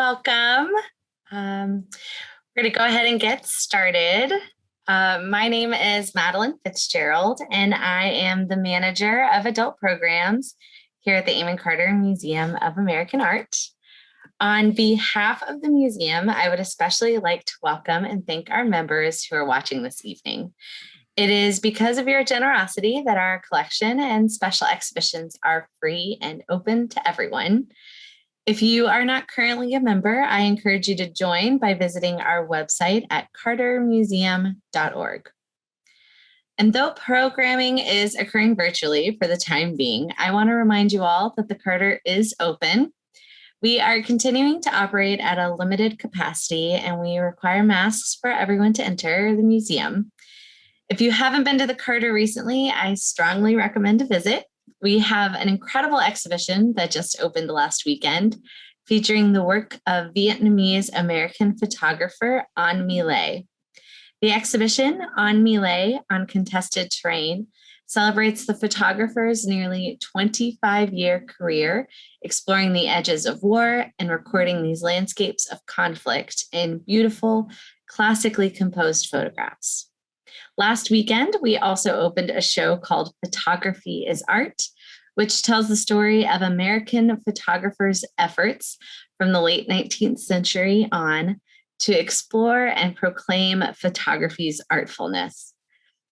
welcome. We're going to go ahead and get started. My name is Madeline Fitzgerald, and I am the manager of adult programs here at the Amon Carter Museum of American Art. On behalf of the museum, I would especially like to welcome and thank our members who are watching this evening. It is because of your generosity that our collection and special exhibitions are free and open to everyone. If you are not currently a member, I encourage you to join by visiting our website at cartermuseum.org. And though programming is occurring virtually for the time being, I want to remind you all that the Carter is open. We are continuing to operate at a limited capacity, and we require masks for everyone to enter the museum. If you haven't been to the Carter recently, I strongly recommend a visit. We have an incredible exhibition that just opened last weekend, featuring the work of Vietnamese American photographer An My Le. The exhibition, An My Le on Contested Terrain, celebrates the photographer's nearly 25-year career exploring the edges of war and recording these landscapes of conflict in beautiful, classically composed photographs. Last weekend, we also opened a show called Photography is Art, which tells the story of American photographers' efforts from the late 19th century on to explore and proclaim photography's artfulness.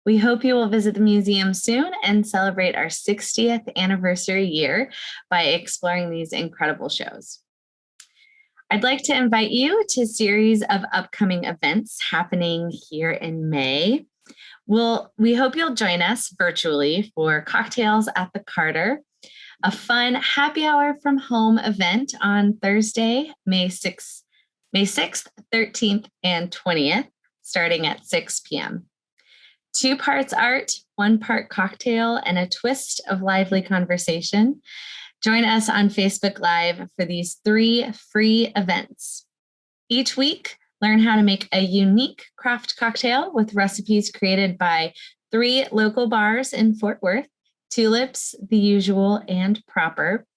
We hope you will visit the museum soon and celebrate our 60th anniversary year by exploring these incredible shows. I'd like to invite you to a series of upcoming events happening here in May. We hope you'll join us virtually for Cocktails at the Carter, a fun happy hour from home event on Thursday, May 6th, 13th, and 20th, starting at 6 p.m. 2 parts art, 1 part cocktail, and a twist of lively conversation. Join us on Facebook Live for these 3 free events. Each week, learn how to make a unique craft cocktail with recipes created by 3 local bars in Fort Worth: Tulips, The Usual, and Proper.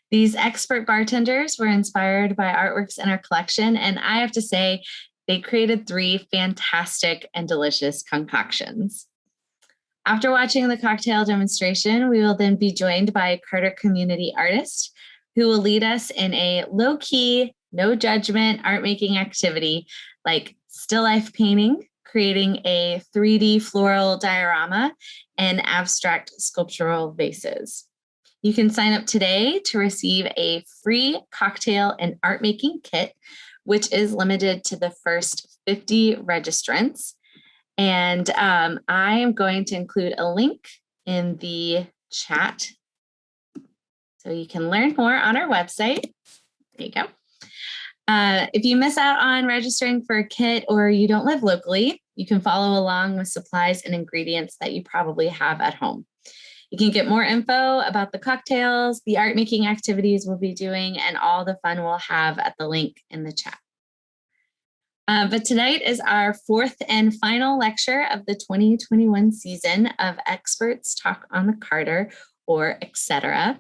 These expert bartenders were inspired by artworks in our collection, and I have to say, they created 3 fantastic and delicious concoctions. After watching the cocktail demonstration, we will then be joined by a Carter community artist who will lead us in a low-key, no judgment art making activity like still life painting, creating a 3D floral diorama, and abstract sculptural vases. You can sign up today to receive a free cocktail and art making kit, which is limited to the first 50 registrants. And I am going to include a link in the chat so you can learn more on our website. There you go. If you miss out on registering for a kit or you don't live locally, you can follow along with supplies and ingredients that you probably have at home. You can get more info about the cocktails, the art making activities we'll be doing, and all the fun we'll have at the link in the chat. But tonight is our 4th and final lecture of the 2021 season of Experts Talk on the Carter, or etc.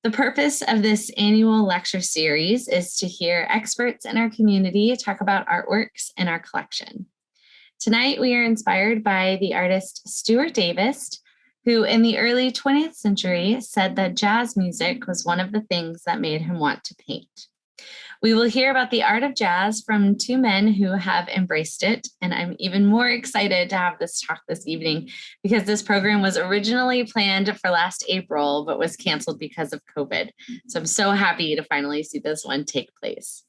The purpose of this annual lecture series is to hear experts in our community talk about artworks in our collection. Tonight, we are inspired by the artist Stuart Davis, who in the early 20th century said that jazz music was one of the things that made him want to paint. We will hear about the art of jazz from 2 men who have embraced it, and I'm even more excited to have this talk this evening because this program was originally planned for last April, but was canceled because of COVID. So I'm so happy to finally see this one take place.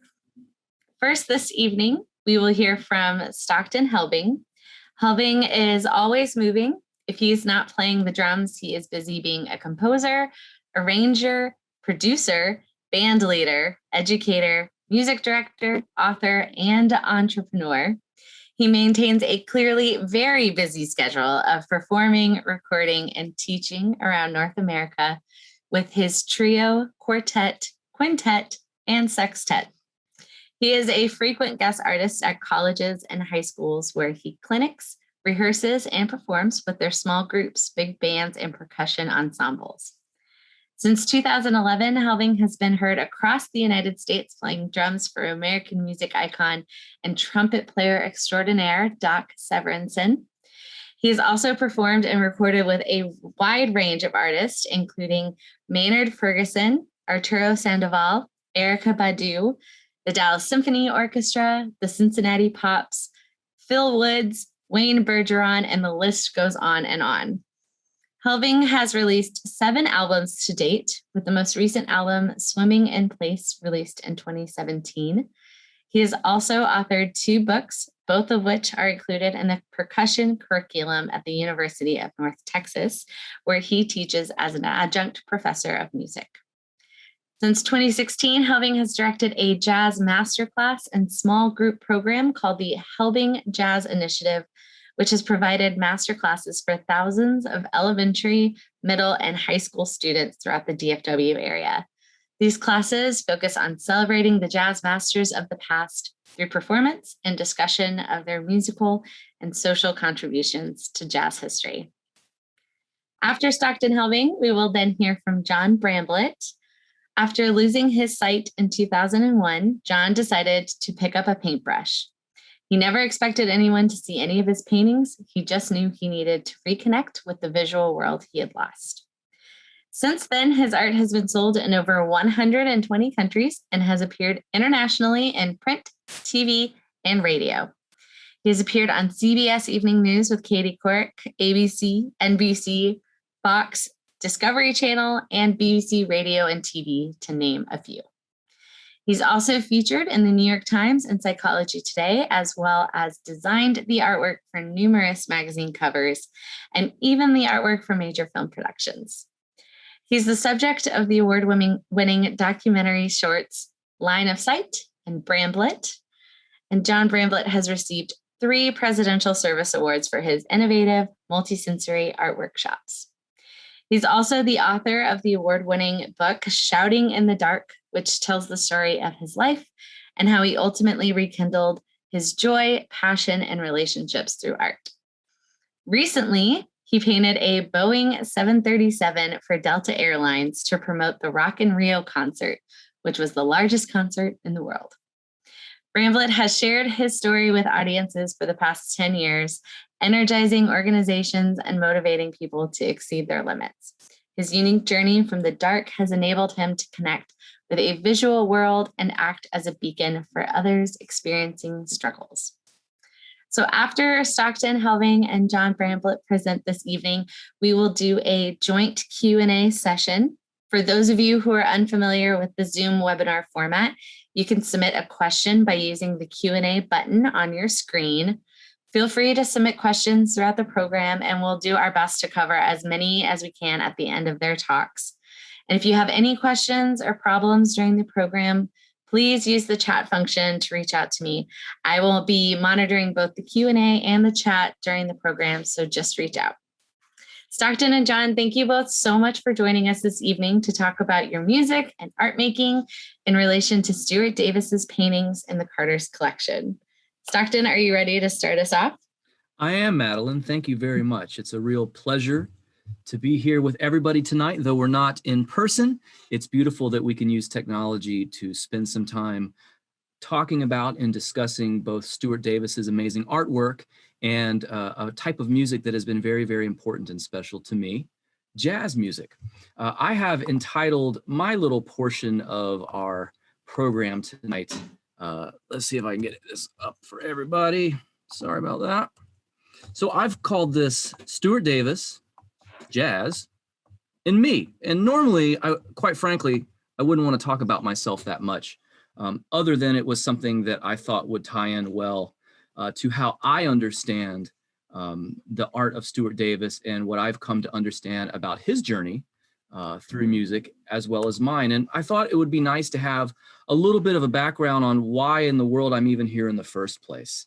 First this evening, we will hear from Stockton Helbing. Helbing is always moving. If he's not playing the drums, he is busy being a composer, arranger, producer, band leader, educator, music director, author, and entrepreneur. He maintains a clearly very busy schedule of performing, recording, and teaching around North America with his trio, quartet, quintet, and sextet. He is a frequent guest artist at colleges and high schools where he clinics, rehearses, and performs with their small groups, big bands, and percussion ensembles. Since 2011, Helbing has been heard across the United States playing drums for American music icon and trumpet player extraordinaire Doc Severinsen. He has also performed and recorded with a wide range of artists, including Maynard Ferguson, Arturo Sandoval, Erykah Badu, the Dallas Symphony Orchestra, the Cincinnati Pops, Phil Woods, Wayne Bergeron, and the list goes on and on. Helbing has released 7 albums to date, with the most recent album, Swimming in Place, released in 2017. He has also authored 2 books, both of which are included in the percussion curriculum at the University of North Texas, where he teaches as an adjunct professor of music. Since 2016, Helbing has directed a jazz masterclass and small group program called the Helbing Jazz Initiative, which has provided masterclasses for thousands of elementary, middle, and high school students throughout the DFW area. These classes focus on celebrating the jazz masters of the past through performance and discussion of their musical and social contributions to jazz history. After Stockton Helbing, we will then hear from John Bramblitt. After losing his sight in 2001, John decided to pick up a paintbrush. He never expected anyone to see any of his paintings. He just knew he needed to reconnect with the visual world he had lost. Since then, his art has been sold in over 120 countries and has appeared internationally in print, TV, and radio. He has appeared on CBS Evening News with Katie Couric, ABC, NBC, Fox, Discovery Channel, and BBC Radio and TV, to name a few. He's also featured in the New York Times and Psychology Today, as well as designed the artwork for numerous magazine covers and even the artwork for major film productions. He's the subject of the award-winning documentary shorts Line of Sight and Bramblitt, and John Bramblitt has received 3 Presidential Service Awards for his innovative multisensory art workshops. He's also the author of the award-winning book Shouting in the Dark, which tells the story of his life and how he ultimately rekindled his joy, passion, and relationships through art. Recently, he painted a Boeing 737 for Delta Airlines to promote the Rock in Rio concert, which was the largest concert in the world. Bramblitt has shared his story with audiences for the past 10 years, energizing organizations and motivating people to exceed their limits. His unique journey from the dark has enabled him to connect with a visual world and act as a beacon for others experiencing struggles. So after Stockton Helbing and John Bramblitt present this evening, we will do a joint Q&A session. For those of you who are unfamiliar with the Zoom webinar format, you can submit a question by using the Q&A button on your screen. Feel free to submit questions throughout the program, and we'll do our best to cover as many as we can at the end of their talks. And if you have any questions or problems during the program, please use the chat function to reach out to me. I will be monitoring both the Q&A and the chat during the program, so just reach out. Stockton and John, thank you both so much for joining us this evening to talk about your music and art making in relation to Stuart Davis's paintings in the Carter's collection. Stockton, are you ready to start us off? I am, Madeline. Thank you very much. It's a real pleasure to be here with everybody tonight. Though we're not in person, it's beautiful that we can use technology to spend some time talking about and discussing both Stuart Davis's amazing artwork and a type of music that has been very, very important and special to me, jazz music. I have entitled my little portion of our program tonight. Let's see if I can get this up for everybody. Sorry about that. So I've called this Stuart Davis, Jazz, and Me. And normally, quite frankly, I wouldn't want to talk about myself that much, other than it was something that I thought would tie in well to how I understand the art of Stuart Davis and what I've come to understand about his journey through music as well as mine. And I thought it would be nice to have a little bit of a background on why in the world I'm even here in the first place.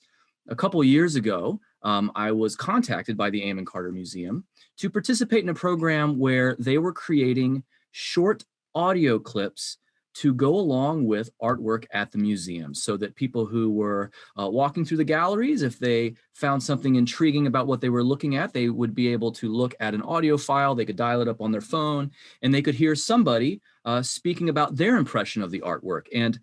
A couple of years ago, I was contacted by the Amon Carter Museum to participate in a program where they were creating short audio clips to go along with artwork at the museum, so that people who were walking through the galleries, if they found something intriguing about what they were looking at, they would be able to look at an audio file, they could dial it up on their phone, and they could hear somebody speaking about their impression of the artwork. And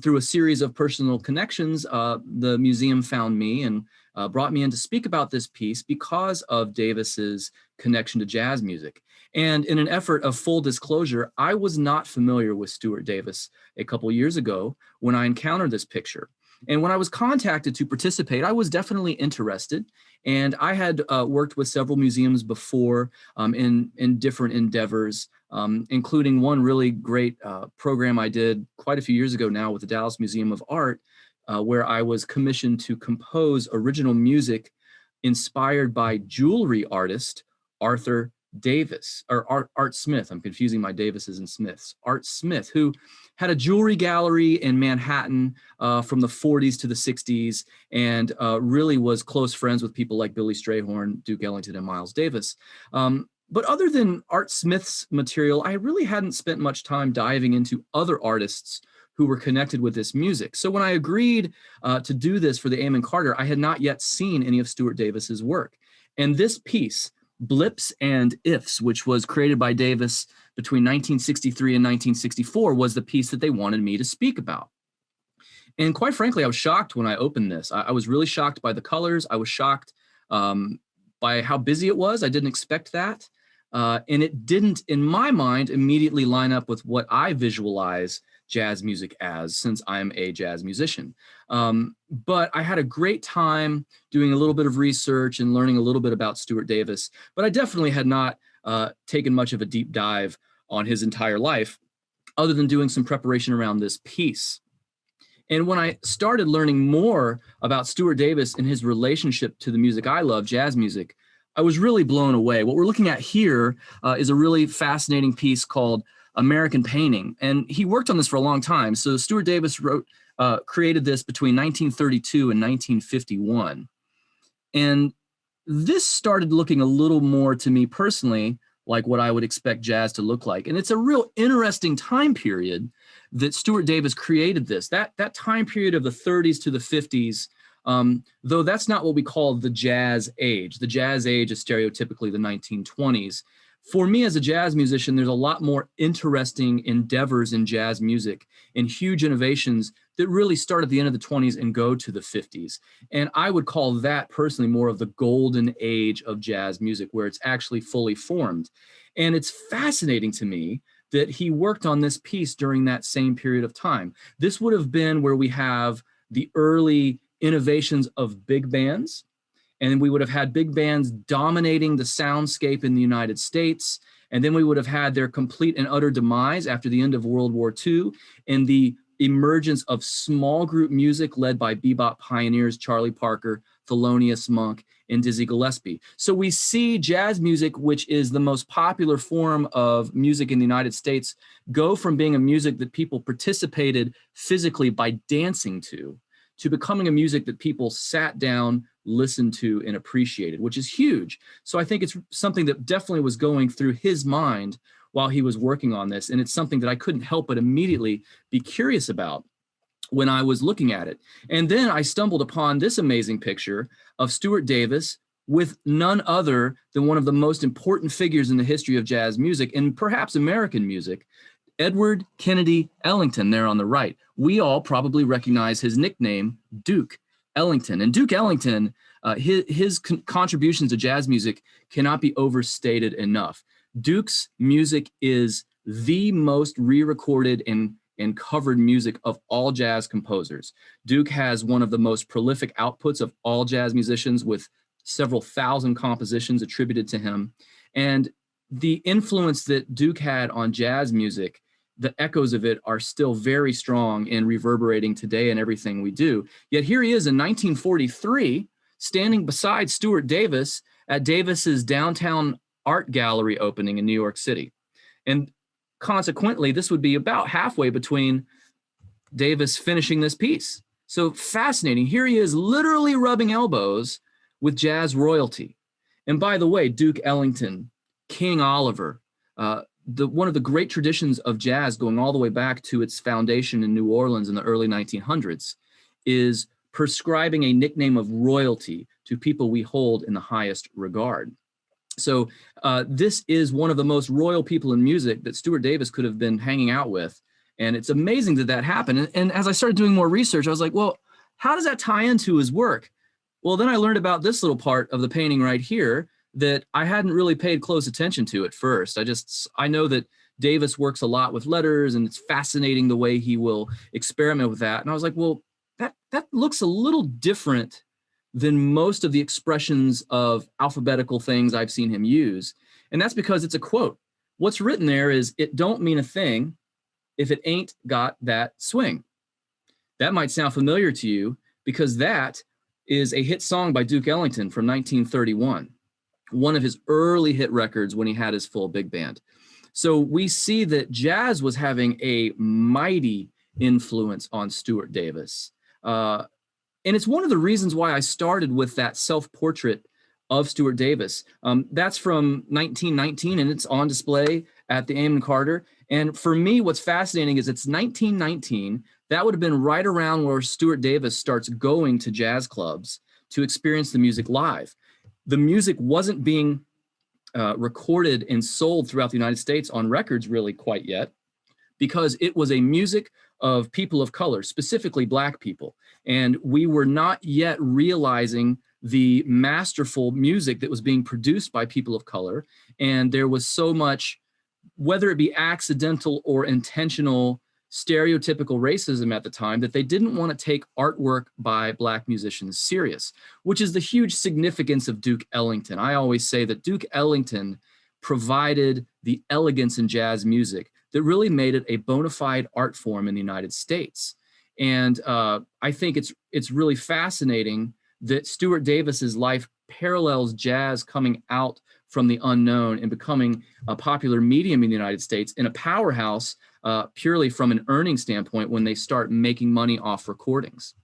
through a series of personal connections, the museum found me and brought me in to speak about this piece because of Davis's connection to jazz music. And in an effort of full disclosure, I was not familiar with Stuart Davis a couple years ago when I encountered this picture. And when I was contacted to participate, I was definitely interested. And I had worked with several museums before in different endeavors, including one really great program I did quite a few years ago now with the Dallas Museum of Art, where I was commissioned to compose original music inspired by jewelry artist Arthur Davis, or Art Smith. I'm confusing my Davises and Smiths. Art Smith, who had a jewelry gallery in Manhattan from the 40s to the 60s, and really was close friends with people like Billy Strayhorn, Duke Ellington, and Miles Davis. But other than Art Smith's material, I really hadn't spent much time diving into other artists who were connected with this music. So when I agreed to do this for the Amon Carter, I had not yet seen any of Stuart Davis's work. And this piece, Blips and Ifs, which was created by Davis between 1963 and 1964, was the piece that they wanted me to speak about. And quite frankly, I was shocked when I opened this. I was really shocked by the colors. I was shocked by how busy it was. I didn't expect that. And it didn't, in my mind, immediately line up with what I visualize jazz music as, since I'm a jazz musician. But I had a great time doing a little bit of research and learning a little bit about Stuart Davis, but I definitely had not taken much of a deep dive on his entire life, other than doing some preparation around this piece. And when I started learning more about Stuart Davis and his relationship to the music I love, jazz music, I was really blown away. What we're looking at here is a really fascinating piece called American Painting. And he worked on this for a long time. So Stuart Davis created this between 1932 and 1951. And this started looking a little more to me personally like what I would expect jazz to look like. And it's a real interesting time period that Stuart Davis created this. That time period of the 30s to the 50s, though that's not what we call the jazz age. The jazz age is stereotypically the 1920s. For me as a jazz musician, there's a lot more interesting endeavors in jazz music and huge innovations that really start at the end of the 20s and go to the 50s. And I would call that personally more of the golden age of jazz music, where it's actually fully formed. And it's fascinating to me that he worked on this piece during that same period of time. This would have been where we have the early innovations of big bands. And we would have had big bands dominating the soundscape in the United States. And then we would have had their complete and utter demise after the end of World War II and the emergence of small group music led by bebop pioneers Charlie Parker, Thelonious Monk, and Dizzy Gillespie. So we see jazz music, which is the most popular form of music in the United States, go from being a music that people participated physically by dancing to becoming a music that people sat down, listened to, and appreciated, which is huge. So I think it's something that definitely was going through his mind while he was working on this. And it's something that I couldn't help but immediately be curious about when I was looking at it. And then I stumbled upon this amazing picture of Stuart Davis with none other than one of the most important figures in the history of jazz music and perhaps American music, Edward Kennedy Ellington, there on the right. We all probably recognize his nickname, Duke Ellington. And Duke Ellington, his contributions to jazz music cannot be overstated enough. Duke's music is the most re-recorded and covered music of all jazz composers. Duke has one of the most prolific outputs of all jazz musicians, with several thousand compositions attributed to him. And the influence that Duke had on jazz music, the echoes of it are still very strong and reverberating today in everything we do. Yet here he is in 1943, standing beside Stuart Davis at Davis's downtown art gallery opening in New York City. And consequently, this would be about halfway between Davis finishing this piece. So fascinating. Here he is literally rubbing elbows with jazz royalty. And by the way, Duke Ellington, King Oliver, one of the great traditions of jazz going all the way back to its foundation in New Orleans in the early 1900s is prescribing a nickname of royalty to people we hold in the highest regard. So this is one of the most royal people in music that Stuart Davis could have been hanging out with. And it's amazing that that happened. And as I started doing more research, I was like, well, how does that tie into his work? Well, then I learned about this little part of the painting right here that I hadn't really paid close attention to at first. I know that Davis works a lot with letters, and it's fascinating the way he will experiment with that. And I was like, well, that looks a little different than most of the expressions of alphabetical things I've seen him use. And that's because it's a quote. What's written there is, "It don't mean a thing if it ain't got that swing." That might sound familiar to you because that is a hit song by Duke Ellington from 1931, one of his early hit records when he had his full big band. So we see that jazz was having a mighty influence on Stuart Davis. And it's one of the reasons why I started with that self-portrait of Stuart Davis. That's from 1919, and it's on display at the Amon Carter. And for me, what's fascinating is it's 1919. That would have been right around where Stuart Davis starts going to jazz clubs to experience the music live. The music wasn't being recorded and sold throughout the United States on records really quite yet, because it was a music of people of color, specifically Black people. And we were not yet realizing the masterful music that was being produced by people of color. And there was so much, whether it be accidental or intentional, stereotypical racism at the time, that they didn't want to take artwork by Black musicians serious, which is the huge significance of Duke Ellington. I always say that Duke Ellington provided the elegance in jazz music that really made it a bona fide art form in the United States. And I think it's really fascinating that Stuart Davis's life parallels jazz coming out from the unknown and becoming a popular medium in the United States, in a powerhouse purely from an earning standpoint when they start making money off recordings.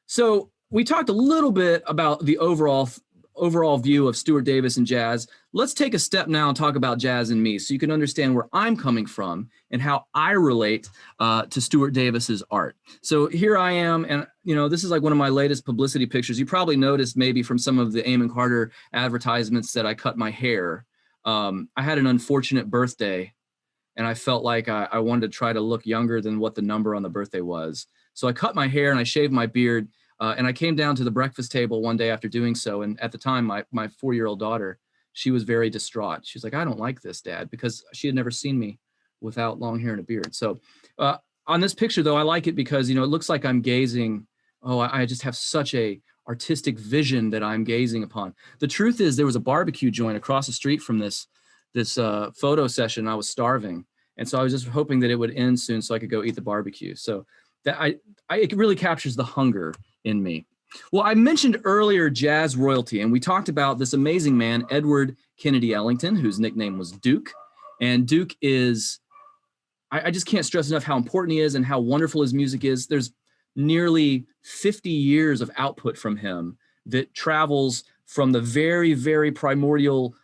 So we talked a little bit about the overall view of Stuart Davis and jazz. Let's take a step now and talk about jazz and me, so you can understand where I'm coming from and how I relate to Stuart Davis's art. So here I am, and this is like one of my latest publicity pictures. You probably noticed maybe from some of the Amon Carter advertisements that I cut my hair. I had an unfortunate birthday, and I felt like I wanted to try to look younger than what the number on the birthday was. So I cut my hair and I shaved my beard. And I came down to the breakfast table one day after doing so. And at the time, my 4-year-old daughter, she was very distraught. She's like, "I don't like this, Dad," because she had never seen me without long hair and a beard. So on this picture, though, I like it because, it looks like I'm gazing. I just have such a artistic vision that I'm gazing upon. The truth is, there was a barbecue joint across the street from this photo session. I was starving. And so I was just hoping that it would end soon so I could go eat the barbecue. So that it really captures the hunger in me. Well, I mentioned earlier jazz royalty, and we talked about this amazing man, Edward Kennedy Ellington, whose nickname was Duke. And Duke is, I just can't stress enough how important he is and how wonderful his music is. There's nearly 50 years of output from him that travels from the very, very primordial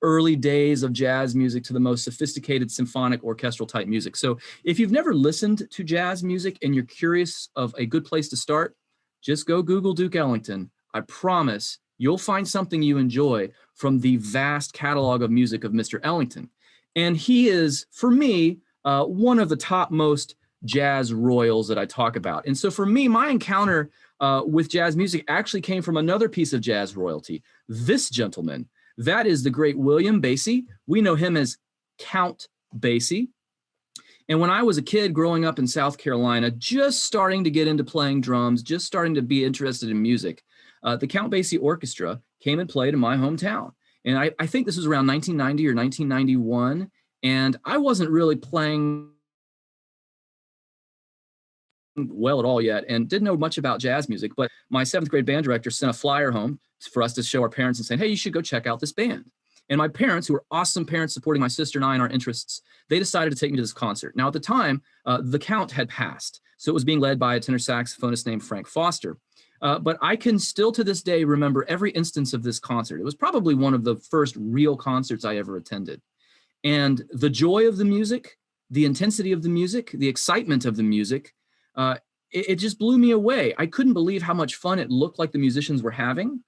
early days of jazz music to the most sophisticated symphonic orchestral type music. So if you've never listened to jazz music and you're curious of a good place to start, just go Google Duke Ellington. I promise you'll find something you enjoy from the vast catalog of music of Mr. Ellington. And he is, for me, one of the topmost jazz royals that I talk about. And so for me, my encounter with jazz music actually came from another piece of jazz royalty, this gentleman. That is the great William Basie. We know him as Count Basie. And when I was a kid growing up in South Carolina, just starting to get into playing drums, just starting to be interested in music, the Count Basie Orchestra came and played in my hometown. And I think this was around 1990 or 1991. And I wasn't really playing well at all yet and didn't know much about jazz music. But my 7th grade band director sent a flyer home for us to show our parents and saying, "Hey, you should go check out this band." And my parents, who were awesome parents supporting my sister and I in our interests, they decided to take me to this concert. Now, at the time, the Count had passed. So it was being led by a tenor saxophonist named Frank Foster. But I can still to this day remember every instance of this concert. It was probably one of the first real concerts I ever attended. And the joy of the music, the intensity of the music, the excitement of the music, it just blew me away. I couldn't believe how much fun it looked like the musicians were having.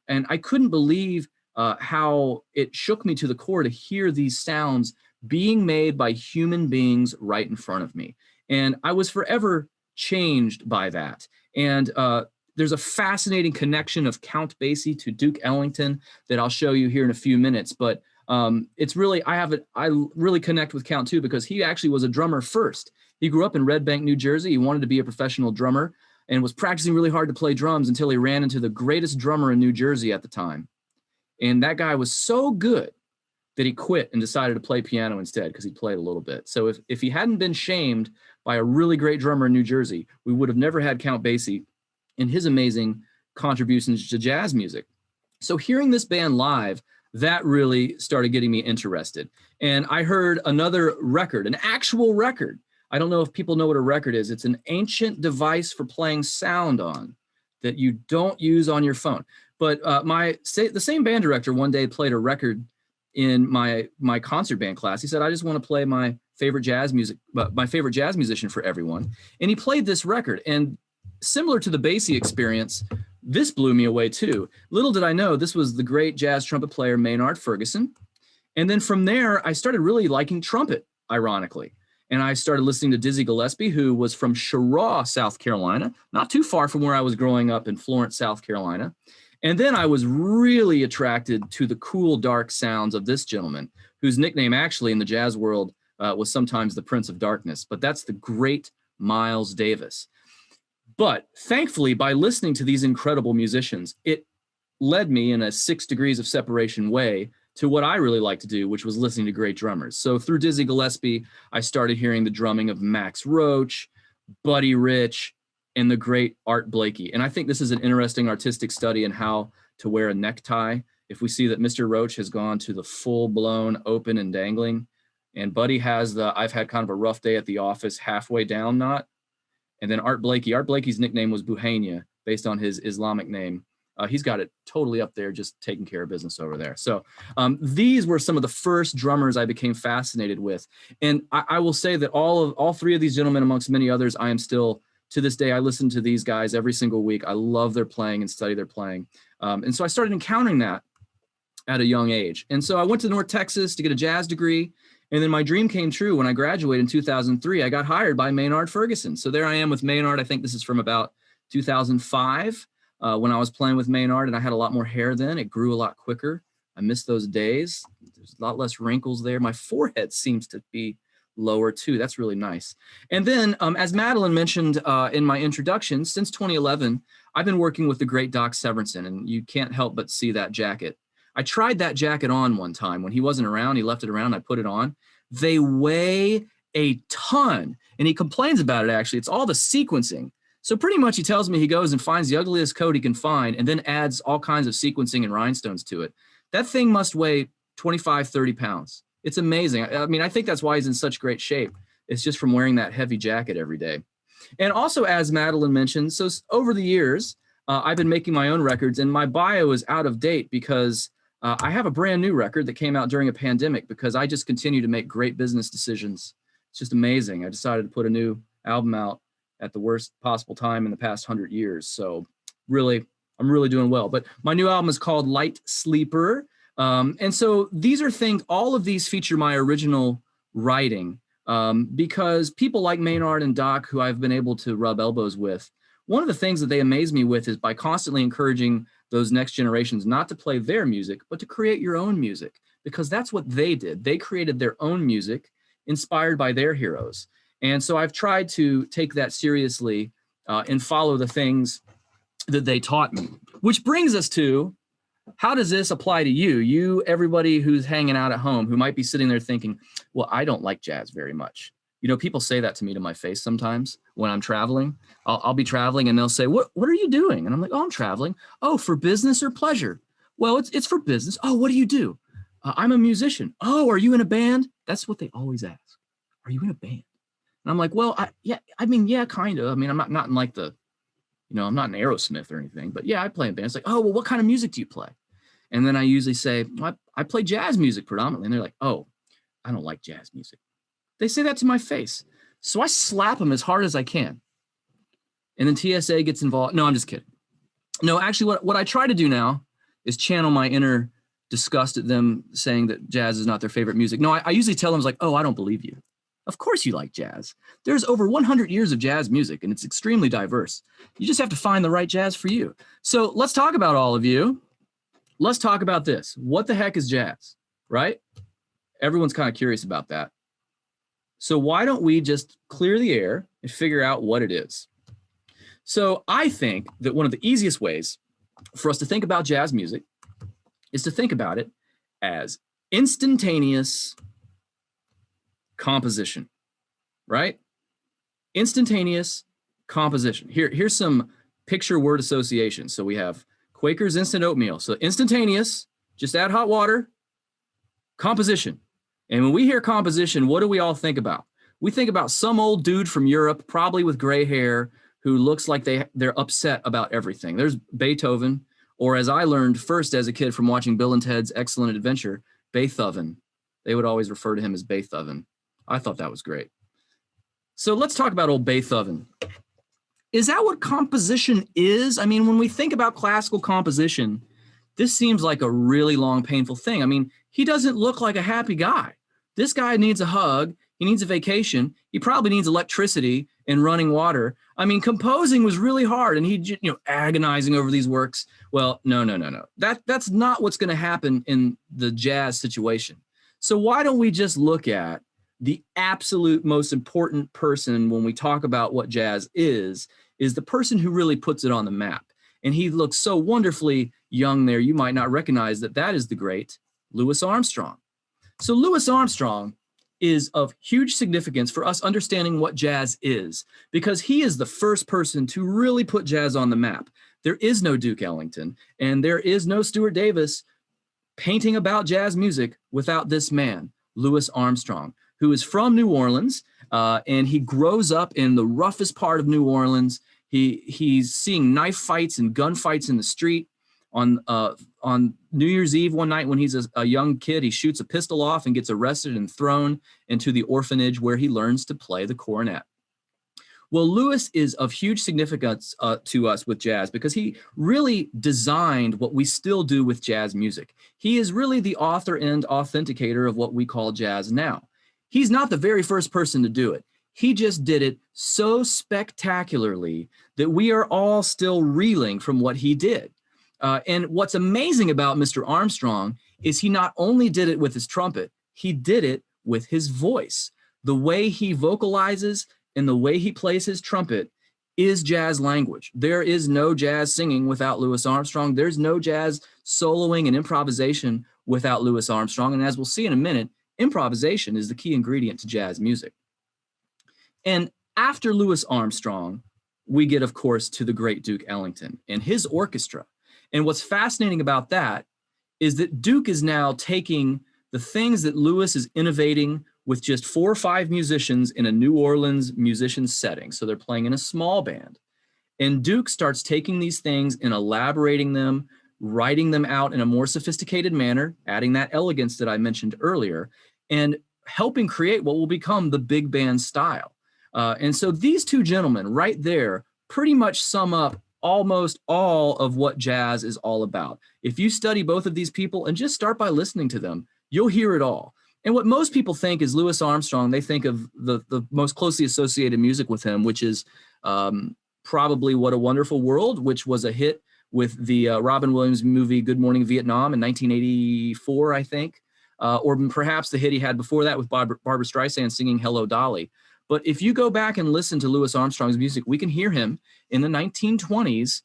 And I couldn't believe how it shook me to the core to hear these sounds being made by human beings right in front of me. And I was forever changed by that. And there's a fascinating connection of Count Basie to Duke Ellington that I'll show you here in a few minutes. But it's really, I really connect with Count too, because he actually was a drummer first. He grew up in Red Bank, New Jersey. He wanted to be a professional drummer and was practicing really hard to play drums until he ran into the greatest drummer in New Jersey at the time. And that guy was so good that he quit and decided to play piano instead because he played a little bit. So if he hadn't been shamed by a really great drummer in New Jersey, we would have never had Count Basie and his amazing contributions to jazz music. So hearing this band live, that really started getting me interested. And I heard another record, an actual record. I don't know if people know what a record is. It's an ancient device for playing sound on that you don't use on your phone. But the same band director one day played a record in my concert band class. He said, I just want to play my favorite jazz musician for everyone. And he played this record. And similar to the Basie experience, this blew me away too. Little did I know this was the great jazz trumpet player Maynard Ferguson. And then from there, I started really liking trumpet, ironically. And I started listening to Dizzy Gillespie, who was from Cheraw, South Carolina, not too far from where I was growing up in Florence, South Carolina. And then I was really attracted to the cool, dark sounds of this gentleman, whose nickname actually in the jazz world was sometimes the Prince of Darkness, but that's the great Miles Davis. But thankfully, by listening to these incredible musicians, it led me in a 6 degrees of separation way to what I really like to do, which was listening to great drummers. So through Dizzy Gillespie, I started hearing the drumming of Max Roach, Buddy Rich, and the great Art Blakey. And I think this is an interesting artistic study in how to wear a necktie. If we see that Mr. Roach has gone to the full-blown open and dangling, and Buddy has the I've had kind of a rough day at the office halfway down knot. And then Art Blakey's nickname was Buhania, based on his Islamic name. He's got it totally up there, just taking care of business over there. So these were some of the first drummers I became fascinated with. And I will say that all three of these gentlemen, amongst many others, I am still, to this day, I listen to these guys every single week. I love their playing and study their playing. And so I started encountering that at a young age. And so I went to North Texas to get a jazz degree. And then my dream came true when I graduated in 2003. I got hired by Maynard Ferguson. So there I am with Maynard. I think this is from about 2005. When I was playing with Maynard, and I had a lot more hair then. It grew a lot quicker. I miss those days. There's a lot less wrinkles there. My forehead seems to be lower too. That's really nice. And then, as Madeline mentioned in my introduction, since 2011, I've been working with the great Doc Severinsen, and you can't help but see that jacket. I tried that jacket on one time when he wasn't around. He left it around. I put it on. They weigh a ton, and he complains about it, actually. It's all the sequencing. So pretty much he tells me he goes and finds the ugliest coat he can find and then adds all kinds of sequencing and rhinestones to it. That thing must weigh 25, 30 pounds. It's amazing. I mean, I think that's why he's in such great shape. It's just from wearing that heavy jacket every day. And also, as Madeline mentioned, so over the years, I've been making my own records, and my bio is out of date because I have a brand new record that came out during a pandemic because I just continue to make great business decisions. It's just amazing. I decided to put a new album out at the worst possible time in the past 100 years. So really, I'm really doing well. But my new album is called Light Sleeper. And so these are things, all of these feature my original writing because people like Maynard and Doc, who I've been able to rub elbows with, one of the things that they amaze me with is by constantly encouraging those next generations not to play their music, but to create your own music, because that's what they did. They created their own music inspired by their heroes. And so I've tried to take that seriously and follow the things that they taught me, which brings us to, how does this apply to you, everybody who's hanging out at home, who might be sitting there thinking, well, I don't like jazz very much. You know, people say that to me to my face sometimes when I'm traveling. I'll be traveling and they'll say, what are you doing? And I'm like, oh, I'm traveling. Oh, for business or pleasure? Well, it's for business. Oh, what do you do? I'm a musician. Oh, are you in a band? That's what they always ask. Are you in a band? And I'm like, well, yeah, kind of. I mean, I'm not in like the, I'm not an Aerosmith or anything, but yeah, I play in bands. Like, oh, well, what kind of music do you play? And then I usually say, well, I play jazz music predominantly. And they're like, oh, I don't like jazz music. They say that to my face. So I slap them as hard as I can. And then TSA gets involved. No, I'm just kidding. No, actually, what I try to do now is channel my inner disgust at them saying that jazz is not their favorite music. No, I usually tell them, like, oh, I don't believe you. Of course you like jazz. There's over 100 years of jazz music, and it's extremely diverse. You just have to find the right jazz for you. So let's talk about all of you. Let's talk about this. What the heck is jazz, right? Everyone's kind of curious about that. So why don't we just clear the air and figure out what it is? So I think that one of the easiest ways for us to think about jazz music is to think about it as instantaneous composition, right? Instantaneous composition. Here's some picture word associations. So we have Quaker's instant oatmeal. So instantaneous, just add hot water, composition. And when we hear composition, what do we all think about? We think about some old dude from Europe, probably with gray hair, who looks like they're upset about everything. There's Beethoven, or as I learned first as a kid from watching Bill and Ted's Excellent Adventure, Beethoven. They would always refer to him as Beethoven. I thought that was great. So let's talk about old Beethoven. Is that what composition is? I mean, when we think about classical composition, this seems like a really long, painful thing. I mean, he doesn't look like a happy guy. This guy needs a hug. He needs a vacation. He probably needs electricity and running water. I mean, composing was really hard, and he, agonizing over these works. Well, no. That's not what's going to happen in the jazz situation. So why don't we just look at the absolute most important person when we talk about what jazz is the person who really puts it on the map. And he looks so wonderfully young there, you might not recognize that is the great Louis Armstrong. So Louis Armstrong is of huge significance for us understanding what jazz is, because he is the first person to really put jazz on the map. There is no Duke Ellington, and there is no Stuart Davis painting about jazz music without this man, Louis Armstrong, who is from New Orleans, and he grows up in the roughest part of New Orleans. He's seeing knife fights and gun fights in the street. On New Year's Eve one night when he's a young kid, he shoots a pistol off and gets arrested and thrown into the orphanage where he learns to play the cornet. Well, Louis is of huge significance to us with jazz because he really designed what we still do with jazz music. He is really the author and authenticator of what we call jazz now. He's not the very first person to do it. He just did it so spectacularly that we are all still reeling from what he did. And what's amazing about Mr. Armstrong is he not only did it with his trumpet, he did it with his voice. The way he vocalizes and the way he plays his trumpet is jazz language. There is no jazz singing without Louis Armstrong. There's no jazz soloing and improvisation without Louis Armstrong. And as we'll see in a minute, improvisation is the key ingredient to jazz music. And after Louis Armstrong, we get, of course, to the great Duke Ellington and his orchestra. And what's fascinating about that is that Duke is now taking the things that Louis is innovating with just 4 or 5 musicians in a New Orleans musician setting. So they're playing in a small band. And Duke starts taking these things and elaborating them, writing them out in a more sophisticated manner, adding that elegance that I mentioned earlier, and helping create what will become the big band style. And so these two gentlemen right there pretty much sum up almost all of what jazz is all about. If you study both of these people and just start by listening to them, you'll hear it all. And what most people think is Louis Armstrong, they think of the most closely associated music with him, which is probably What a Wonderful World, which was a hit with the Robin Williams movie Good Morning Vietnam in 1984, I think. Or perhaps the hit he had before that with Barbra Streisand singing Hello, Dolly. But if you go back and listen to Louis Armstrong's music, we can hear him in the 1920s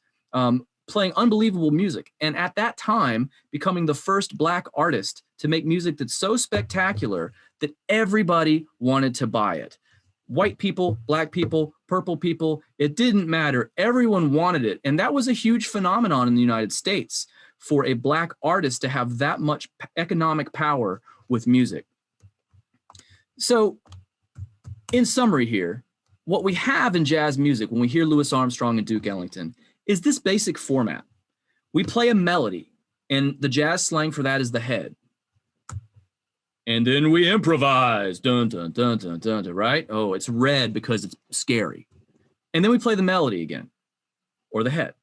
playing unbelievable music. And at that time, becoming the first Black artist to make music that's so spectacular that everybody wanted to buy it. White people, Black people, purple people, it didn't matter. Everyone wanted it. And that was a huge phenomenon in the United States for a Black artist to have that much economic power with music. So, in summary here, what we have in jazz music when we hear Louis Armstrong and Duke Ellington is this basic format. We play a melody, and the jazz slang for that is the head. And then we improvise, dun, dun, dun, dun, dun, dun, right? Oh, it's red because it's scary. And then we play the melody again, or the head.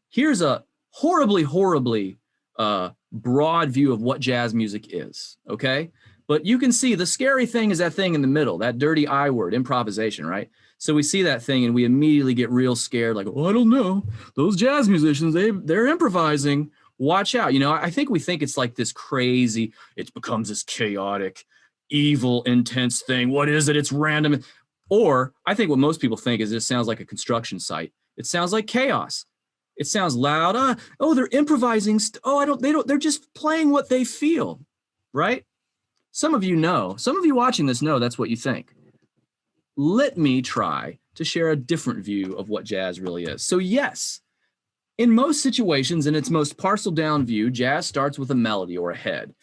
Here's a horribly, horribly broad view of what jazz music is, okay? But you can see the scary thing is that thing in the middle, that dirty I word, improvisation, right? So we see that thing and we immediately get real scared, like, oh, I don't know. Those jazz musicians, they're improvising. Watch out. You know, I think we think it's like this crazy, it becomes this chaotic, evil, intense thing. What is it? It's random. Or I think what most people think is this sounds like a construction site. It sounds like chaos. It sounds loud. Oh, they're improvising. They're just playing what they feel, right? Some of you know, some of you watching this know that's what you think. Let me try to share a different view of what jazz really is. So yes, in most situations, in its most parceled down view, jazz starts with a melody or a head.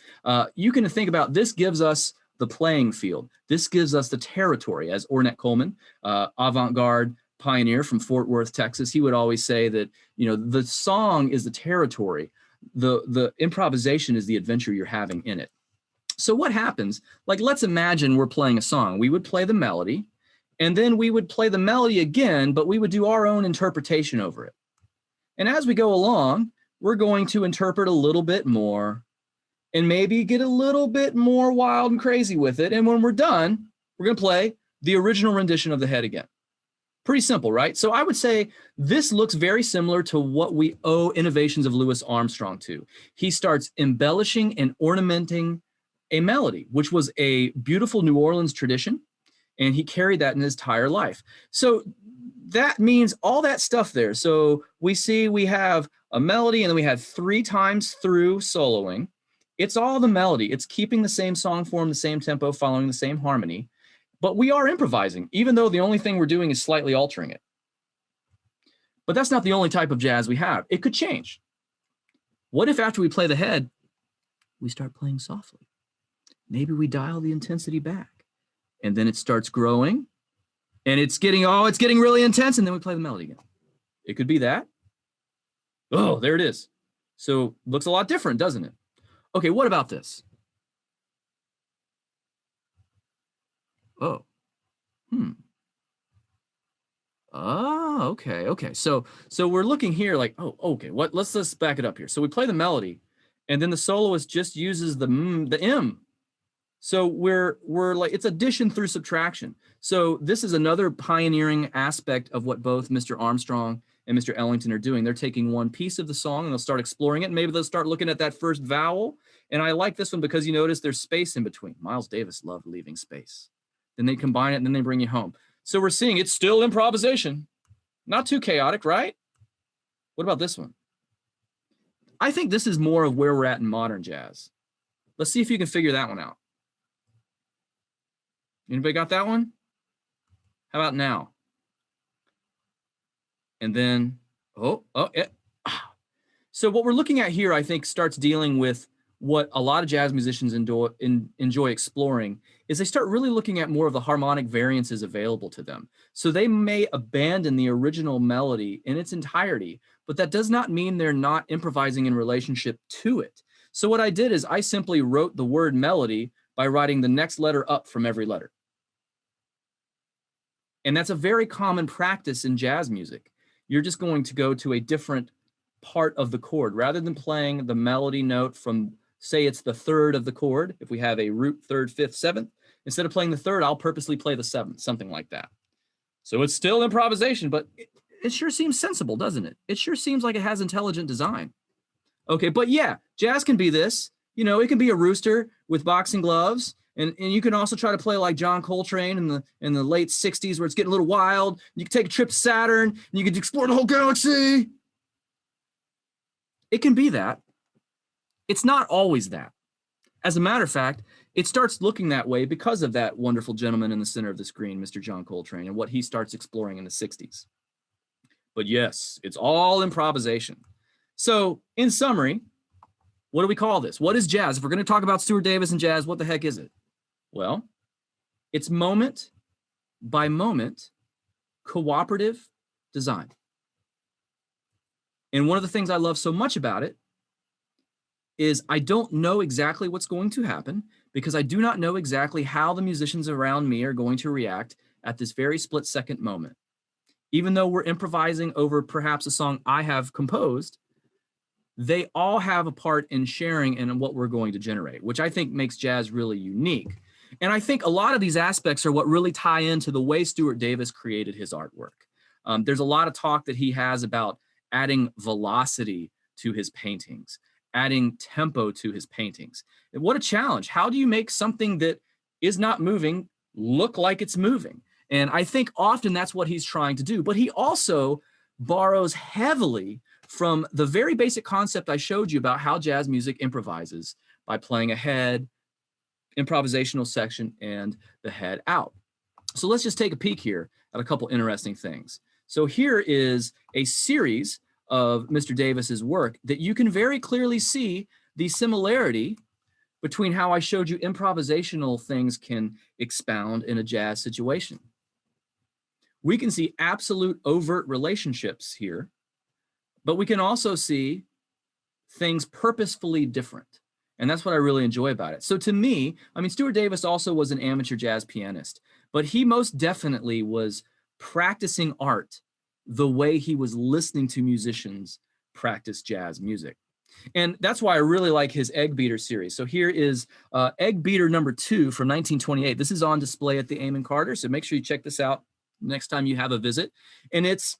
You can think about this gives us the playing field. This gives us the territory, as Ornette Coleman, avant-garde pioneer from Fort Worth, Texas, he would always say that, you know, the song is the territory. The improvisation is the adventure you're having in it. So what happens, like, let's imagine we're playing a song. We would play the melody, and then we would play the melody again, but we would do our own interpretation over it. And as we go along, we're going to interpret a little bit more and maybe get a little bit more wild and crazy with it. And when we're done, we're going to play the original rendition of the head again. Pretty simple, right? So I would say this looks very similar to what we owe Innovations of Louis Armstrong to. He starts embellishing and ornamenting a melody, which was a beautiful New Orleans tradition, and he carried that in his entire life. So that means all that stuff there. So we see we have a melody, and then we have 3 times through soloing. It's all the melody. It's keeping the same song form, the same tempo, following the same harmony. But we are improvising, even though the only thing we're doing is slightly altering it. But that's not the only type of jazz we have. It could change. What if after we play the head, we start playing softly? Maybe we dial the intensity back, and then it starts growing, and it's getting really intense, and then we play the melody again. It could be that. Oh, there it is. So looks a lot different, doesn't it? Okay, what about this? Oh, Oh, okay. So we're looking here like, oh, okay. Let's back it up here. So we play the melody, and then the soloist just uses the M. So we're like, it's addition through subtraction. So this is another pioneering aspect of what both Mr. Armstrong and Mr. Ellington are doing. They're taking one piece of the song and they'll start exploring it. Maybe they'll start looking at that first vowel. And I like this one because you notice there's space in between. Miles Davis loved leaving space. Then they combine it and then they bring you home. So we're seeing it's still improvisation. Not too chaotic, right? What about this one? I think this is more of where we're at in modern jazz. Let's see if you can figure that one out. Anybody got that one? How about now? And then, yeah. So what we're looking at here, I think, starts dealing with what a lot of jazz musicians enjoy exploring, is they start really looking at more of the harmonic variances available to them. So they may abandon the original melody in its entirety, but that does not mean they're not improvising in relationship to it. So what I did is I simply wrote the word melody by writing the next letter up from every letter. And that's a very common practice in jazz music. You're just going to go to a different part of the chord. Rather than playing the melody note from, say it's the third of the chord, if we have a root, third, fifth, seventh, instead of playing the third, I'll purposely play the seventh, something like that. So it's still improvisation, but it sure seems sensible, doesn't it? It sure seems like it has intelligent design. Okay, but yeah, jazz can be this. You know, it can be a rooster with boxing gloves. And you can also try to play like John Coltrane in the late 60s, where it's getting a little wild. You can take a trip to Saturn, and you can explore the whole galaxy. It can be that. It's not always that. As a matter of fact, it starts looking that way because of that wonderful gentleman in the center of the screen, Mr. John Coltrane, and what he starts exploring in the 60s. But yes, it's all improvisation. So in summary, what do we call this? What is jazz? If we're going to talk about Stuart Davis and jazz, what the heck is it? Well, it's moment by moment cooperative design. And one of the things I love so much about it is I don't know exactly what's going to happen because I do not know exactly how the musicians around me are going to react at this very split-second moment. Even though we're improvising over perhaps a song I have composed, they all have a part in sharing in what we're going to generate, which I think makes jazz really unique. And I think a lot of these aspects are what really tie into the way Stuart Davis created his artwork. There's a lot of talk that he has about adding velocity to his paintings, adding tempo to his paintings. And what a challenge. How do you make something that is not moving look like it's moving? And I think often that's what he's trying to do. But he also borrows heavily from the very basic concept I showed you about how jazz music improvises by playing ahead, improvisational section, and the head out. So let's just take a peek here at a couple interesting things. So here is a series of Mr. Davis's work that you can very clearly see the similarity between how I showed you improvisational things can expound in a jazz situation. We can see absolute overt relationships here, but we can also see things purposefully different. And that's what I really enjoy about it. So to me, I mean, Stuart Davis also was an amateur jazz pianist, but he most definitely was practicing art the way he was listening to musicians practice jazz music. And that's why I really like his Egg Beater series. So here is Egg Beater number 2 from 1928. This is on display at the Amon Carter, so make sure you check this out next time you have a visit. And it's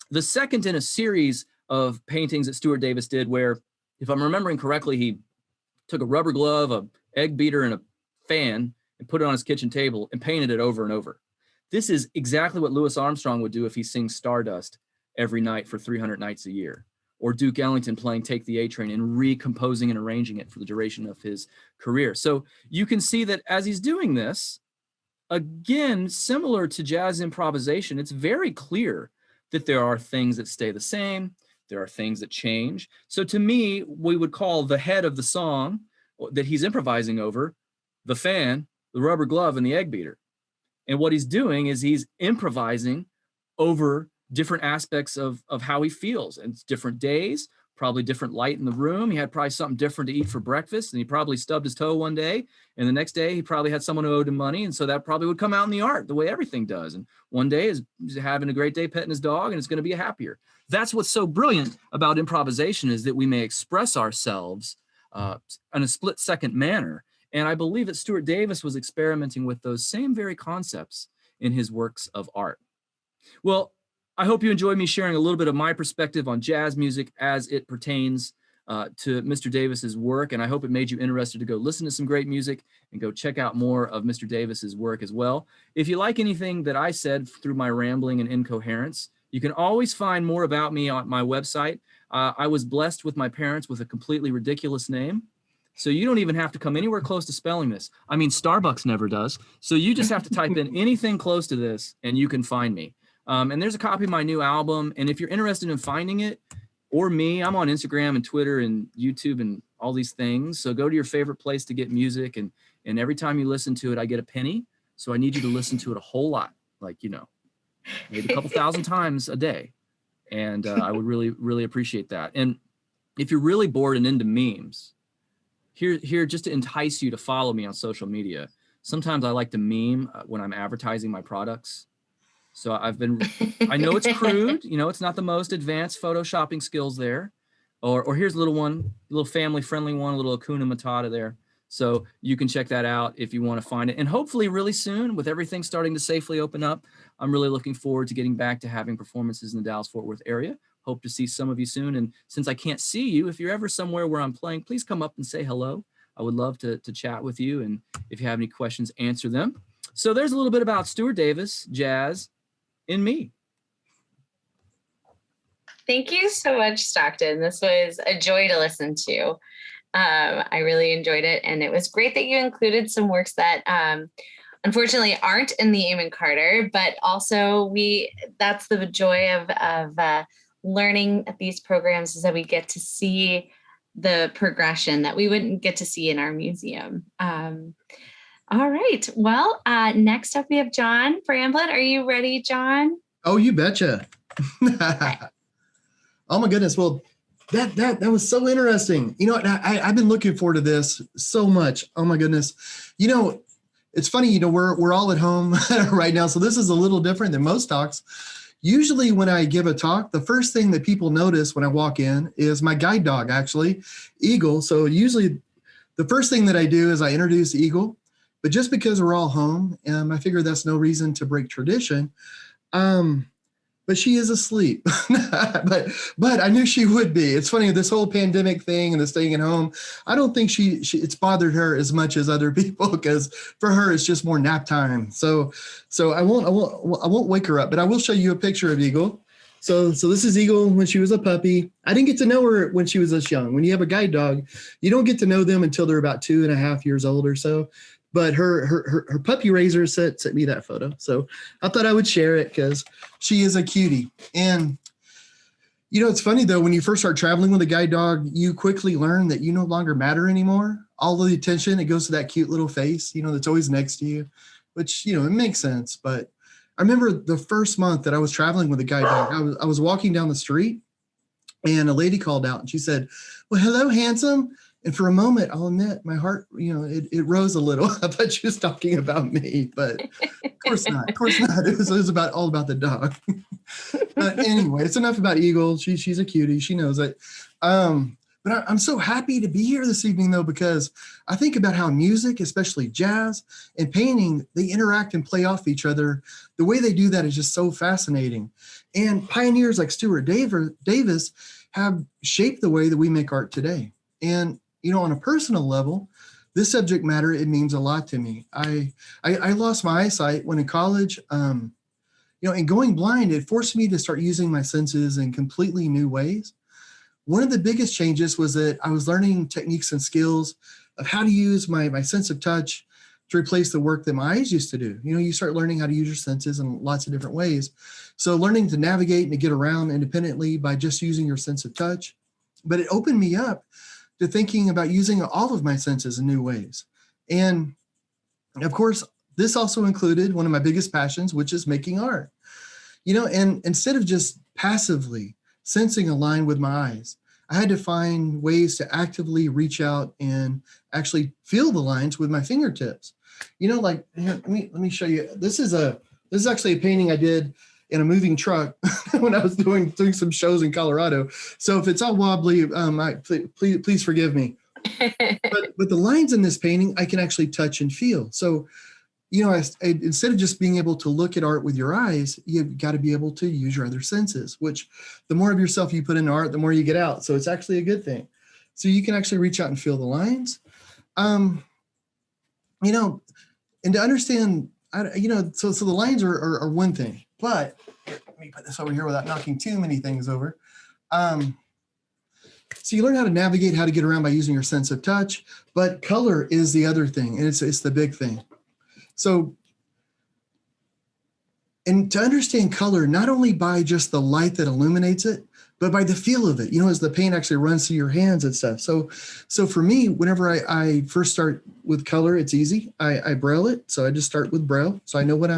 the second in a series of paintings that Stuart Davis did where, if I'm remembering correctly, he took a rubber glove, a egg beater, and a fan and put it on his kitchen table and painted it over and over. This is exactly what Louis Armstrong would do if he sings Stardust every night for 300 nights a year, or Duke Ellington playing Take the A Train and recomposing and arranging it for the duration of his career. So you can see that as he's doing this, again, similar to jazz improvisation, it's very clear that there are things that stay the same, there are things that change. So to me, we would call the head of the song that he's improvising over the fan, the rubber glove, and the egg beater. And what he's doing is he's improvising over different aspects of how he feels. And it's different days, probably different light in the room. He had probably something different to eat for breakfast, and he probably stubbed his toe one day. And the next day, he probably had someone who owed him money. And so that probably would come out in the art the way everything does. And one day is having a great day petting his dog, and it's going to be happier. That's what's so brilliant about improvisation, is that we may express ourselves in a split-second manner. And I believe that Stuart Davis was experimenting with those same very concepts in his works of art. Well, I hope you enjoyed me sharing a little bit of my perspective on jazz music as it pertains to Mr. Davis's work. And I hope it made you interested to go listen to some great music and go check out more of Mr. Davis's work as well. If you like anything that I said through my rambling and incoherence, you can always find more about me on my website. I was blessed with my parents with a completely ridiculous name. So you don't even have to come anywhere close to spelling this. I mean, Starbucks never does. So you just have to type in anything close to this and you can find me. And there's a copy of my new album. And if you're interested in finding it, or me, I'm on Instagram and Twitter and YouTube and all these things. So go to your favorite place to get music. And every time you listen to it, I get a penny. So I need you to listen to it a whole lot, like, you know, maybe a couple thousand times a day. And I would really, really appreciate that. And if you're really bored and into memes, here just to entice you to follow me on social media. Sometimes I like to meme when I'm advertising my products. So I know it's crude, you know, it's not the most advanced photoshopping skills there. Or here's a little one, a little family friendly one, a little Hakuna Matata there. So you can check that out if you want to find it. And hopefully really soon, with everything starting to safely open up, I'm really looking forward to getting back to having performances in the Dallas-Fort Worth area. Hope to see some of you soon. And since I can't see you, if you're ever somewhere where I'm playing, please come up and say hello. I would love to chat with you. And if you have any questions, answer them. So there's a little bit about Stuart Davis, jazz, and me. Thank you so much, Stockton. This was a joy to listen to. I really enjoyed it. And it was great that you included some works that unfortunately aren't in the Amon Carter, but also that's the joy of learning at these programs, is that we get to see the progression that we wouldn't get to see in our museum. All right. Well, next up we have John Bramblitt. Are you ready, John? Oh, you betcha. Oh my goodness. Well, That was so interesting. I've been looking forward to this so much. Oh my goodness. It's funny, we're all at home right now. So this is a little different than most talks. Usually when I give a talk, the first thing that people notice when I walk in is my guide dog, actually, Eagle. So usually the first thing that I do is I introduce Eagle, but just because we're all home, I figure that's no reason to break tradition. But she is asleep. but I knew she would be. It's funny, this whole pandemic thing and the staying at home, I don't think it's bothered her as much as other people, because for her it's just more nap time. So I won't wake her up, but I will show you a picture of Eagle. So this is Eagle when she was a puppy. I didn't get to know her when she was this young. When you have a guide dog, you don't get to know them until they're about 2.5 years old or so. But her puppy raiser sent me that photo. So I thought I would share it because she is a cutie. And, it's funny, though, when you first start traveling with a guide dog, you quickly learn that you no longer matter anymore. All of the attention, it goes to that cute little face, that's always next to you, which, it makes sense. But I remember the first month that I was traveling with a guide dog, I was walking down the street and a lady called out and she said, "Well, hello, handsome." And for a moment, I'll admit, my heart, it rose a little. I thought she was talking about me, but of course not. Of course not. It was all about the dog. But anyway, it's enough about Eagle. She's a cutie. She knows it. But I'm so happy to be here this evening, though, because I think about how music, especially jazz and painting, they interact and play off each other. The way they do that is just so fascinating. And pioneers like Stuart Davis have shaped the way that we make art today. And on a personal level, this subject matter, it means a lot to me. I lost my eyesight when in college, and going blind, it forced me to start using my senses in completely new ways. One of the biggest changes was that I was learning techniques and skills of how to use my sense of touch to replace the work that my eyes used to do. You start learning how to use your senses in lots of different ways. So learning to navigate and to get around independently by just using your sense of touch. But it opened me up to thinking about using all of my senses in new ways. And of course, this also included one of my biggest passions, which is making art. And instead of just passively sensing a line with my eyes, I had to find ways to actively reach out and actually feel the lines with my fingertips. Here, let me show you. This is actually a painting I did in a moving truck when I was doing some shows in Colorado. So if it's all wobbly, please forgive me. But the lines in this painting, I can actually touch and feel. So, instead of just being able to look at art with your eyes, you've got to be able to use your other senses, which the more of yourself you put into art, the more you get out. So it's actually a good thing. So you can actually reach out and feel the lines. And to understand, so the lines are one thing. But let me put this over here without knocking too many things over. So you learn how to navigate, how to get around by using your sense of touch, but color is the other thing, and it's the big thing. So, and to understand color, not only by just the light that illuminates it, but by the feel of it, as the paint actually runs through your hands and stuff. So for me, whenever I first start with color, it's easy. I braille it. So I just start with braille. So I know what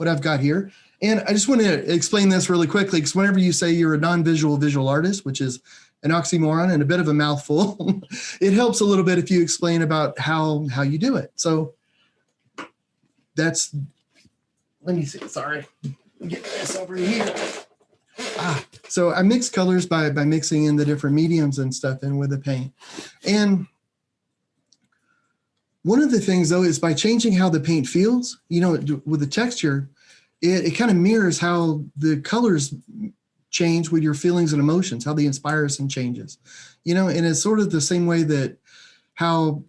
I've got here. And I just want to explain this really quickly, because whenever you say you're a non-visual visual artist, which is an oxymoron and a bit of a mouthful, it helps a little bit if you explain about how you do it. So let me see, sorry, get this over here. So I mix colors by mixing in the different mediums and stuff in with the paint. And one of the things, though, is by changing how the paint feels, with the texture, it kind of mirrors how the colors change with your feelings and emotions, how they inspire us and changes, and it's sort of the same way that how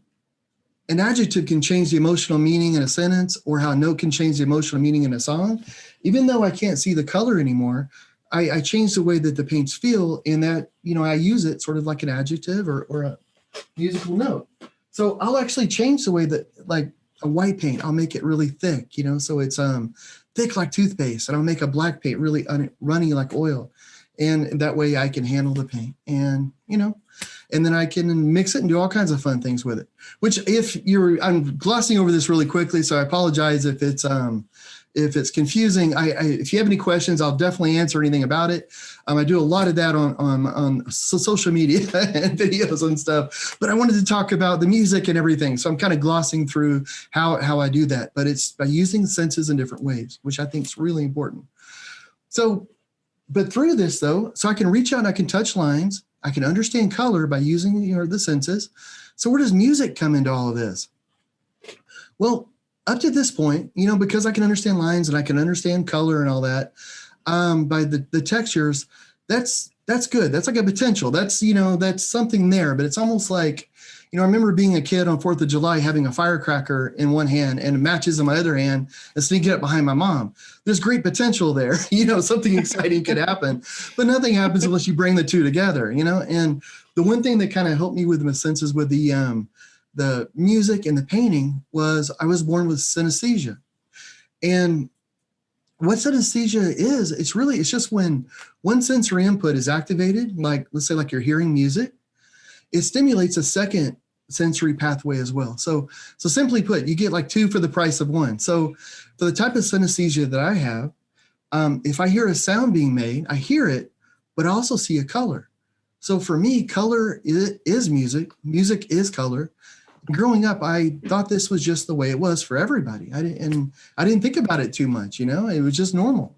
an adjective can change the emotional meaning in a sentence, or how a note can change the emotional meaning in a song. Even though I can't see the color anymore, I change the way that the paints feel, in that, I use it sort of like an adjective or a musical note. So I'll actually change the way that, like a white paint, I'll make it really thick, so it's thick like toothpaste, and I'll make a black paint really runny like oil. And that way I can handle the paint, and, and then I can mix it and do all kinds of fun things with it, which I'm glossing over this really quickly. So I apologize if it's If it's confusing, if you have any questions, I'll definitely answer anything about it. I do a lot of that on social media and videos and stuff, but I wanted to talk about the music and everything. So I'm kind of glossing through how I do that, but it's by using senses in different ways, which I think is really important. So, but through this though, so I can reach out and I can touch lines. I can understand color by using the senses. So where does music come into all of this? Well, up to this point, because I can understand lines and I can understand color and all that, by the textures, that's good. That's like a potential. That's something there, but it's almost like, I remember being a kid on 4th of July, having a firecracker in one hand and matches in my other hand and sneaking up behind my mom. There's great potential there. Something exciting could happen, but nothing happens unless you bring the two together, and the one thing that kind of helped me with my senses with the music and the painting was I was born with synesthesia. And what synesthesia is, it's just when one sensory input is activated, like let's say like you're hearing music, it stimulates a second sensory pathway as well. So simply put, you get like two for the price of one. So for the type of synesthesia that I have, if I hear a sound being made, I hear it, but I also see a color. So for me, color is music. Music is color. Growing up, I thought this was just the way it was for everybody. I didn't think about it too much, it was just normal.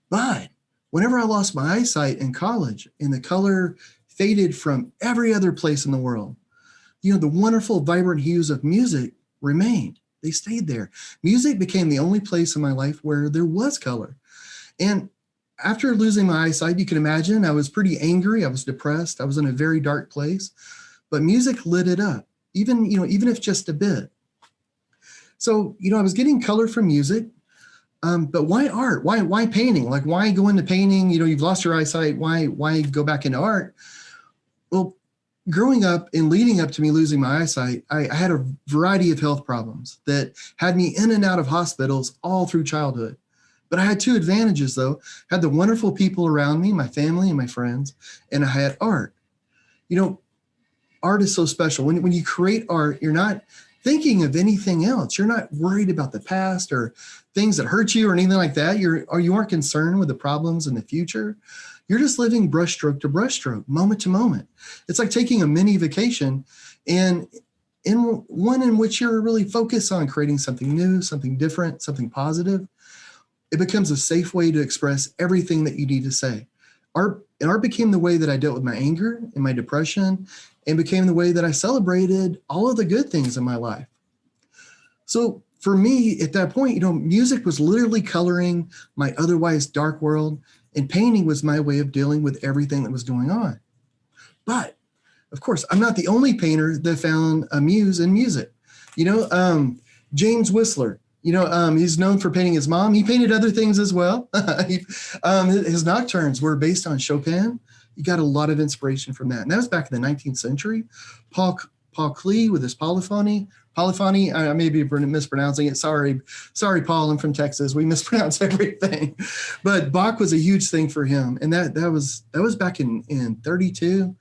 But whenever I lost my eyesight in college and the color faded from every other place in the world, the wonderful, vibrant hues of music remained. They stayed there. Music became the only place in my life where there was color. And after losing my eyesight, you can imagine I was pretty angry. I was depressed. I was in a very dark place, but music lit it up. Even if just a bit. So, I was getting color from music, but why art? Why painting? Like, why go into painting? You've lost your eyesight. Why go back into art? Well, growing up and leading up to me losing my eyesight, I had a variety of health problems that had me in and out of hospitals all through childhood. But I had two advantages though. I had the wonderful people around me, my family and my friends, and I had art. Art is so special. When you create art, you're not thinking of anything else. You're not worried about the past or things that hurt you or anything like that. You aren't concerned with the problems in the future. You're just living brushstroke to brushstroke, moment to moment. It's like taking a mini vacation, and in one in which you're really focused on creating something new, something different, something positive. It becomes a safe way to express everything that you need to say. Art became the way that I dealt with my anger and my depression, and became the way that I celebrated all of the good things in my life. So for me at that point, music was literally coloring my otherwise dark world, and painting was my way of dealing with everything that was going on. But of course, I'm not the only painter that found a muse in music. James Whistler, he's known for painting his mom. He painted other things as well. His nocturnes were based on Chopin. You got a lot of inspiration from that. And that was back in the 19th century. Paul Klee with his polyphony. I may be mispronouncing it. Sorry, Paul, I'm from Texas. We mispronounce everything. But Bach was a huge thing for him. And that was back in 32.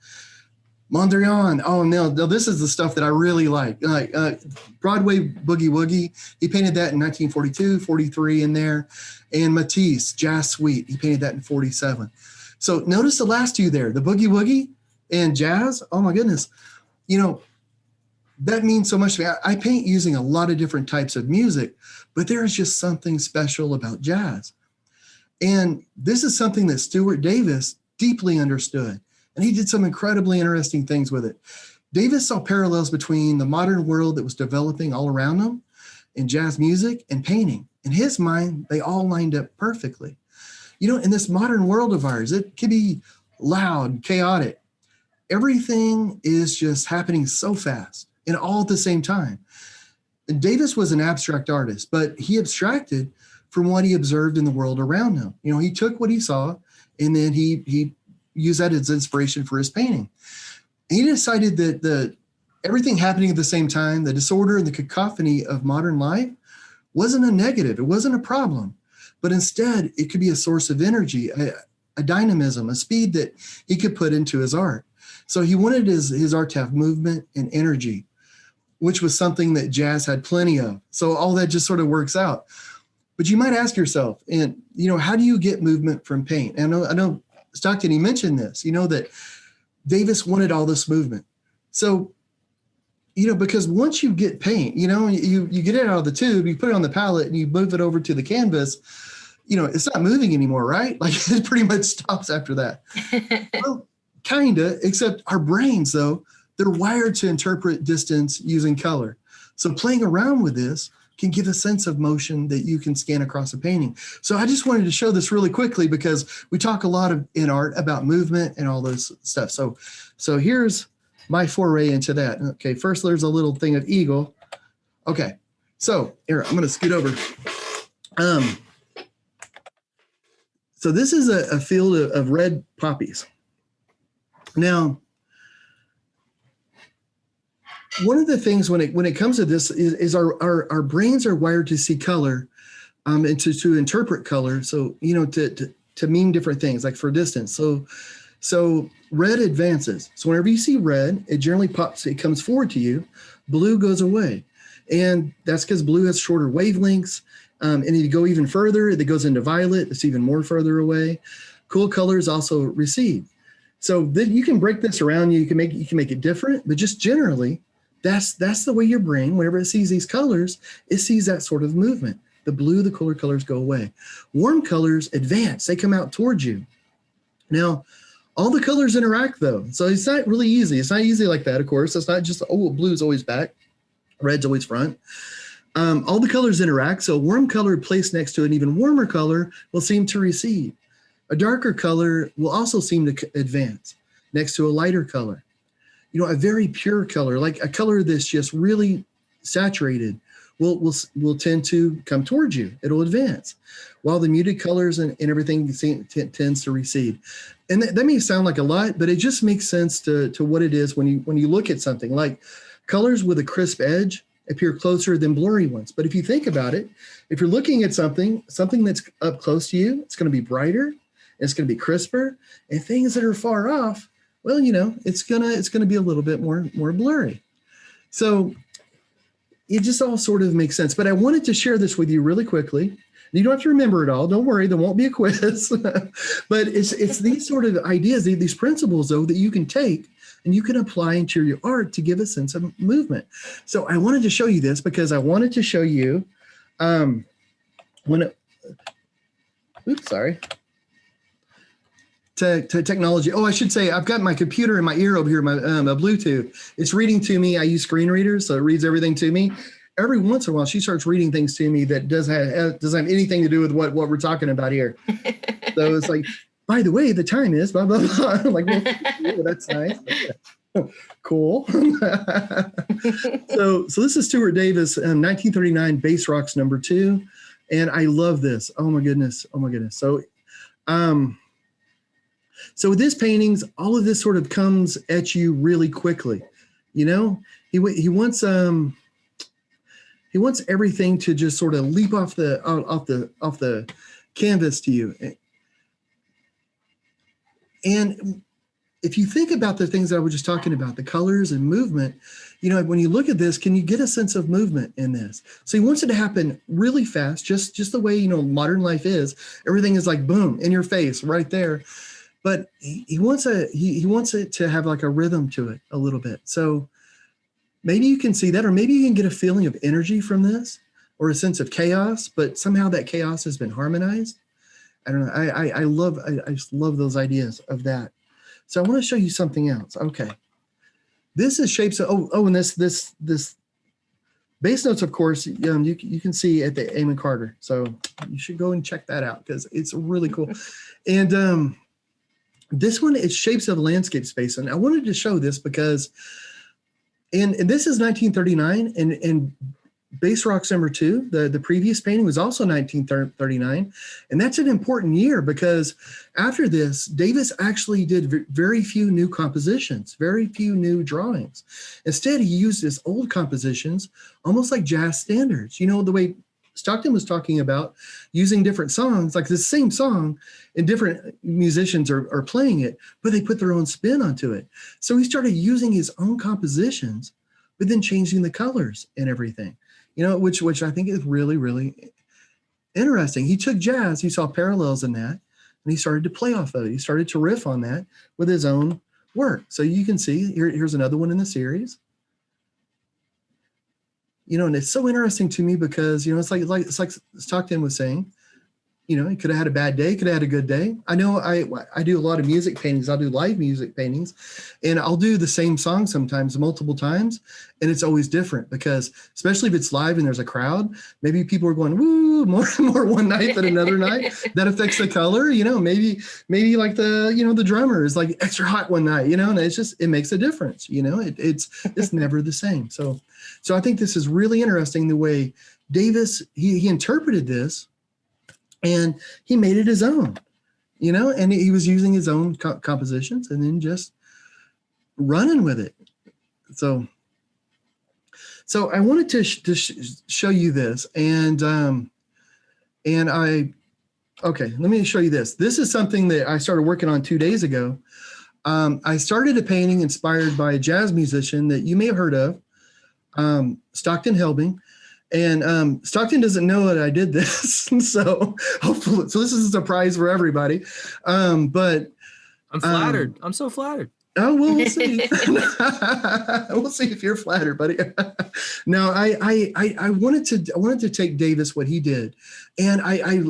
Mondrian. Oh, no, this is the stuff that I really like. Broadway Boogie Woogie. He painted that in 1942, 43 in there. And Matisse, Jazz Suite. He painted that in 47. So notice the last two there, the Boogie Woogie and jazz. Oh my goodness. That means so much to me. I paint using a lot of different types of music, but there is just something special about jazz. And this is something that Stuart Davis deeply understood. And he did some incredibly interesting things with it. Davis saw parallels between the modern world that was developing all around him and jazz music and painting. In his mind, they all lined up perfectly. In this modern world of ours, it can be loud, chaotic. Everything is just happening so fast and all at the same time. And Davis was an abstract artist, but he abstracted from what he observed in the world around him. He took what he saw and then he used that as inspiration for his painting. He decided that everything happening at the same time, the disorder and the cacophony of modern life, wasn't a negative. It wasn't a problem. But instead, it could be a source of energy, a dynamism, a speed that he could put into his art. So he wanted his art to have movement and energy, which was something that jazz had plenty of. So all that just sort of works out. But you might ask yourself, and how do you get movement from paint? And I know Stockton, he mentioned this, that Davis wanted all this movement. So, because once you get paint, you get it out of the tube, you put it on the palette and you move it over to the canvas, it's not moving anymore, right? Like it pretty much stops after that. Well, kinda, except our brains though, they're wired to interpret distance using color. So playing around with this can give a sense of motion that you can scan across a painting. So I just wanted to show this really quickly because we talk a lot in art about movement and all this stuff. So here's my foray into that. Okay, first there's a little thing of eagle. Okay, so here, I'm gonna scoot over. So this is a field of red poppies. Now, one of the things when it comes to this is our brains are wired to see color and to interpret color. So, to mean different things, like for distance. So red advances. So whenever you see red, it generally pops, it comes forward to you. Blue goes away. And that's because blue has shorter wavelengths. And if you go even further, it goes into violet. It's even more further away. Cool colors also recede. So you can break this around. You can make it different, but just generally, that's the way your brain, whenever it sees these colors, it sees that sort of movement. The blue, the cooler colors go away. Warm colors advance. They come out towards you. Now, all the colors interact though. So it's not really easy. It's not easy like that, of course. It's not just, blue's always back. Red's always front. All the colors interact. So a warm color placed next to an even warmer color will seem to recede. A darker color will also seem to advance next to a lighter color. A very pure color, like a color that's just really saturated, will tend to come towards you. It'll advance, while the muted colors and everything tends to recede. And that may sound like a lot, but it just makes sense to what it is when you look at something. Like colors with a crisp edge appear closer than blurry ones. But if you think about it, if you're looking at something that's up close to you, it's going to be brighter, it's going to be crisper, and things that are far off, well, it's gonna be a little bit more blurry. So it just all sort of makes sense. But I wanted to share this with you really quickly. You don't have to remember it all. Don't worry, there won't be a quiz. But it's these sort of ideas, these principles, though, that you can take and you can apply into your art to give a sense of movement. So I wanted to show you this because I wanted to show you technology. Oh, I should say I've got my computer in my ear over here, my Bluetooth. It's reading to me. I use screen readers, so it reads everything to me. Every once in a while, she starts reading things to me that doesn't have anything to do with what we're talking about here. So it's like, by the way, the time is blah, blah, blah. I'm like, well, that's nice. Cool. So this is Stuart Davis, 1939 Bass Rocks #2. And I love this. Oh my goodness. So with his paintings, all of this sort of comes at you really quickly. He wants everything to just sort of leap off the canvas to you. And if you think about the things that I was just talking about, the colors and movement, when you look at this, can you get a sense of movement in this? So he wants it to happen really fast, just the way, modern life is. Everything is like, boom, in your face right there. But he wants it to have like a rhythm to it a little bit. So maybe you can see that, or maybe you can get a feeling of energy from this, or a sense of chaos, but somehow that chaos has been harmonized. I don't know. I just love those ideas of that. So I want to show you something else. Okay. This is shapes of, and this base notes, of course, you can see at the Amon Carter. So you should go and check that out because it's really cool. And this one is shapes of landscape space. And I wanted to show this because, and this is 1939, and Bass Rocks #2, the previous painting was also 1939. And that's an important year because after this, Davis actually did very few new compositions, very few new drawings. Instead, he used his old compositions, almost like jazz standards. The way Stockton was talking about using different songs, like the same song, and different musicians are playing it, but they put their own spin onto it. So he started using his own compositions, but then changing the colors and everything. Which I think is really, really interesting. He took jazz, he saw parallels in that, and he started to play off of it. He started to riff on that with his own work. So you can see here's another one in the series. And it's so interesting to me because, it's like Stockton was saying, he could have had a bad day, could have had a good day. I know I do a lot of music paintings. I'll do live music paintings, and I'll do the same song sometimes multiple times. And it's always different because, especially if it's live and there's a crowd, maybe people are going, woo, more one night than another night. That affects the color, maybe like the drummer is like extra hot one night, and it makes a difference. It's never the same. So I think this is really interesting the way Davis, he interpreted this. And he made it his own, and he was using his own compositions and then just running with it. So I wanted to show you this, and let me show you this. This is something that I started working on 2 days ago. I started a painting inspired by a jazz musician that you may have heard of, Stockton Helbing. And Stockton doesn't know that I did this, so hopefully, this is a surprise for everybody. But I'm flattered. I'm so flattered. Oh, well, we'll see. We'll see if you're flattered, buddy. No, I wanted to take Davis what he did, and I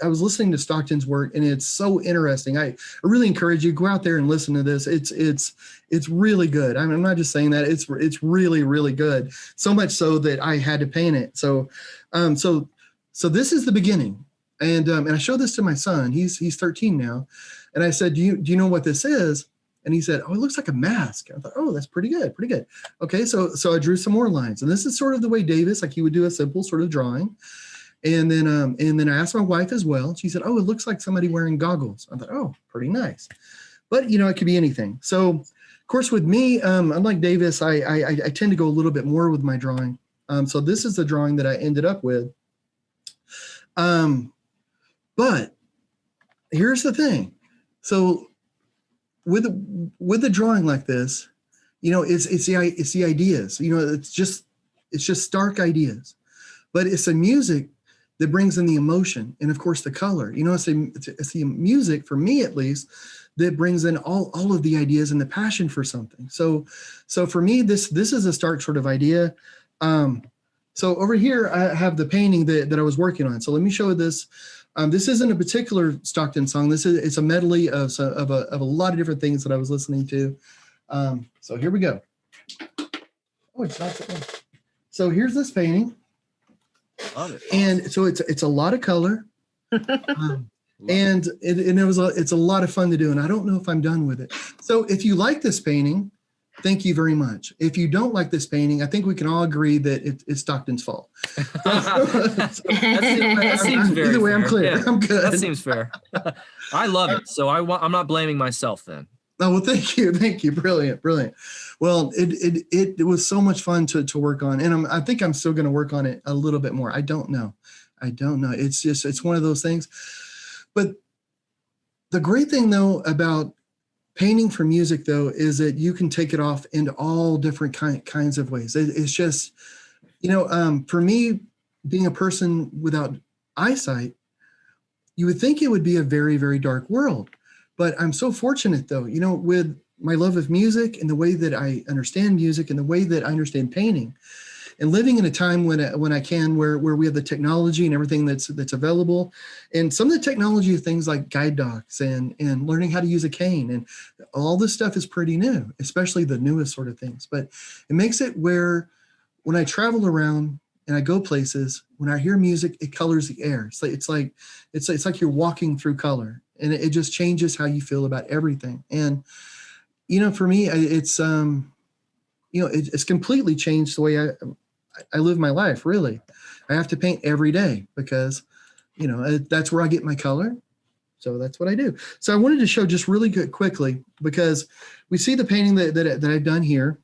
was listening to Stockton's work, and it's so interesting. I really encourage you, go out there and listen to this. It's really good. I'm not just saying that. It's really, really good. So much so that I had to paint it. So this is the beginning, and I showed this to my son. He's 13 now, and I said, do you know what this is? And he said, oh, it looks like a mask. I thought, oh, that's pretty good. Okay, so I drew some more lines. And this is sort of the way Davis, like he would do a simple sort of drawing. And then I asked my wife as well. She said, oh, it looks like somebody wearing goggles. I thought, oh, pretty nice. But, it could be anything. So, of course, with me, unlike Davis, I tend to go a little bit more with my drawing. So this is the drawing that I ended up with. But here's the thing. So, with a drawing like this, it's the ideas. It's just stark ideas, but it's the music that brings in the emotion and of course the color. It's the music, for me at least, that brings in all of the ideas and the passion for something. So for me, this is a stark sort of idea. So over here I have the painting that I was working on. So let me show this. This isn't a particular Stockton song. It's a medley of a lot of different things that I was listening to. So here we go. Oh, it's not. So here's this painting. Love it. And so it's a lot of color, and it's a lot of fun to do. And I don't know if I'm done with it. So if you like this painting, thank you very much. If you don't like this painting, I think we can all agree that it's Stockton's fault. That seems very either way, fair. I'm clear. Yeah, I'm good. That seems fair. I love it. So I'm not blaming myself then. Oh, well, thank you. Brilliant. Well, it was so much fun to work on, and I think I'm still going to work on it a little bit more. I don't know. It's one of those things. But the great thing though about painting for music, though, is that you can take it off into all different kinds of ways. It's just, for me, being a person without eyesight, you would think it would be a very, very dark world. But I'm so fortunate, though, with my love of music and the way that I understand music and the way that I understand painting, and living in a time when I can, where we have the technology and everything that's available, and some of the technology of things like guide dogs and learning how to use a cane, and all this stuff is pretty new, especially the newest sort of things. But it makes it where when I travel around and I go places, when I hear music, it colors the air. It's like you're walking through color, and it just changes how you feel about everything. And for me, it's it's completely changed the way I live my life. Really, I have to paint every day because, that's where I get my color. So that's what I do. So I wanted to show just really quickly, because we see the painting that I've done here,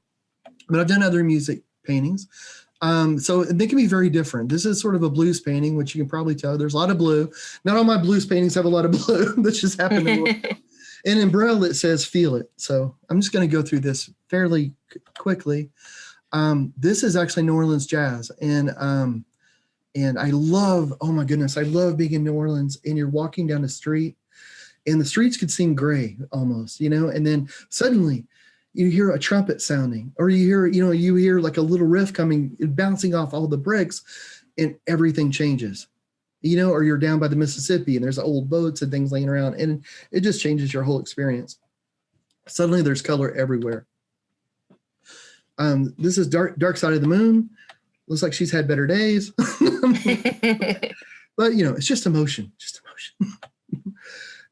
but I've done other music paintings. So they can be very different. This is sort of a blues painting, which you can probably tell there's a lot of blue. Not all my blues paintings have a lot of blue. That's just happening. And in Braille, it says feel it. So I'm just going to go through this fairly quickly. This is actually New Orleans jazz. And And I love, oh my goodness, I love being in New Orleans and you're walking down the street and the streets could seem gray almost, and then suddenly you hear a trumpet sounding, or you hear like a little riff coming, bouncing off all the bricks, and everything changes, or you're down by the Mississippi and there's old boats and things laying around, and it just changes your whole experience. Suddenly there's color everywhere. This is Dark Side of the Moon. Looks like she's had better days. But, it's just emotion.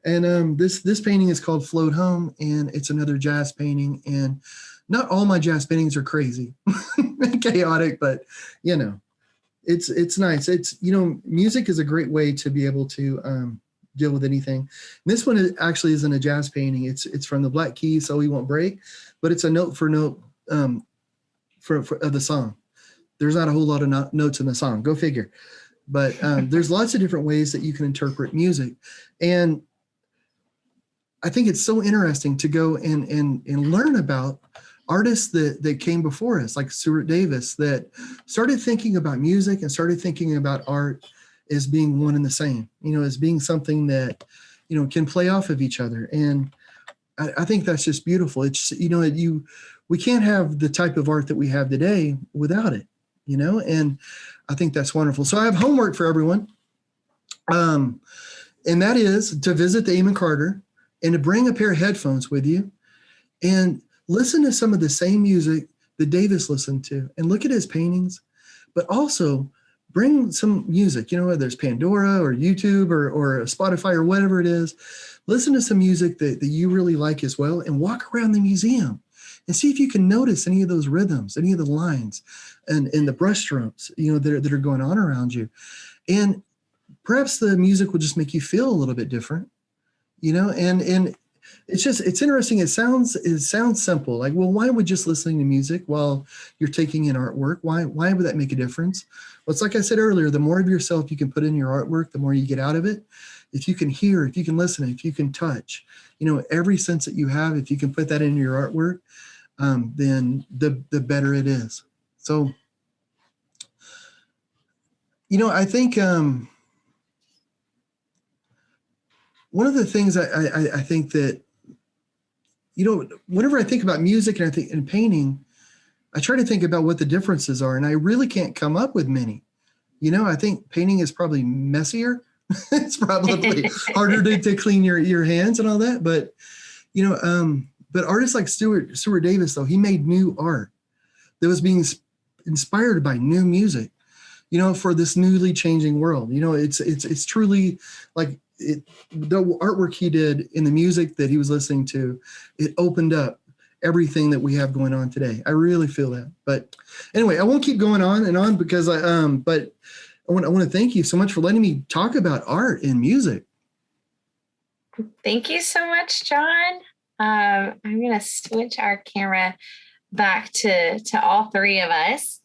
And this painting is called Float Home, and it's another jazz painting. And not all my jazz paintings are crazy and chaotic, but, it's nice. It's, music is a great way to be able to deal with anything. This one actually isn't a jazz painting. It's from the Black Keys, So We Won't Break, but it's a note for note for of the song. There's not a whole lot of notes in the song. Go figure. But there's lots of different ways that you can interpret music. And I think it's so interesting to go and learn about artists that came before us, like Stuart Davis, that started thinking about music and started thinking about art as being one and the same, as being something that, can play off of each other. And I think that's just beautiful. It's, we can't have the type of art that we have today without it, and I think that's wonderful. So I have homework for everyone. And that is to visit the Amon Carter and to bring a pair of headphones with you and listen to some of the same music that Davis listened to and look at his paintings, but also bring some music, whether it's Pandora or YouTube or Spotify or whatever it is. Listen to some music that you really like as well, and walk around the museum and see if you can notice any of those rhythms, any of the lines and the brush strokes, that are going on around you. And perhaps the music will just make you feel a little bit different, and it's interesting. It sounds simple. Like, well, why would just listening to music while you're taking in artwork, why would that make a difference? Well, it's like I said earlier, the more of yourself you can put in your artwork, the more you get out of it. If you can hear, if you can listen, if you can touch, every sense that you have, if you can put that into your artwork, then the better it is. So, I think one of the things I think that, whenever I think about music and I think in painting, I try to think about what the differences are, and I really can't come up with many. I think painting is probably messier. It's probably harder to clean your hands and all that. But, but artists like Stuart Davis, though, he made new art that was being inspired by new music, for this newly changing world. It's truly like the artwork he did in the music that he was listening to, it opened up everything that we have going on today. I really feel that. But anyway, I won't keep going on and on because but I want to thank you so much for letting me talk about art and music. Thank you so much, John. I'm going to switch our camera back to all three of us.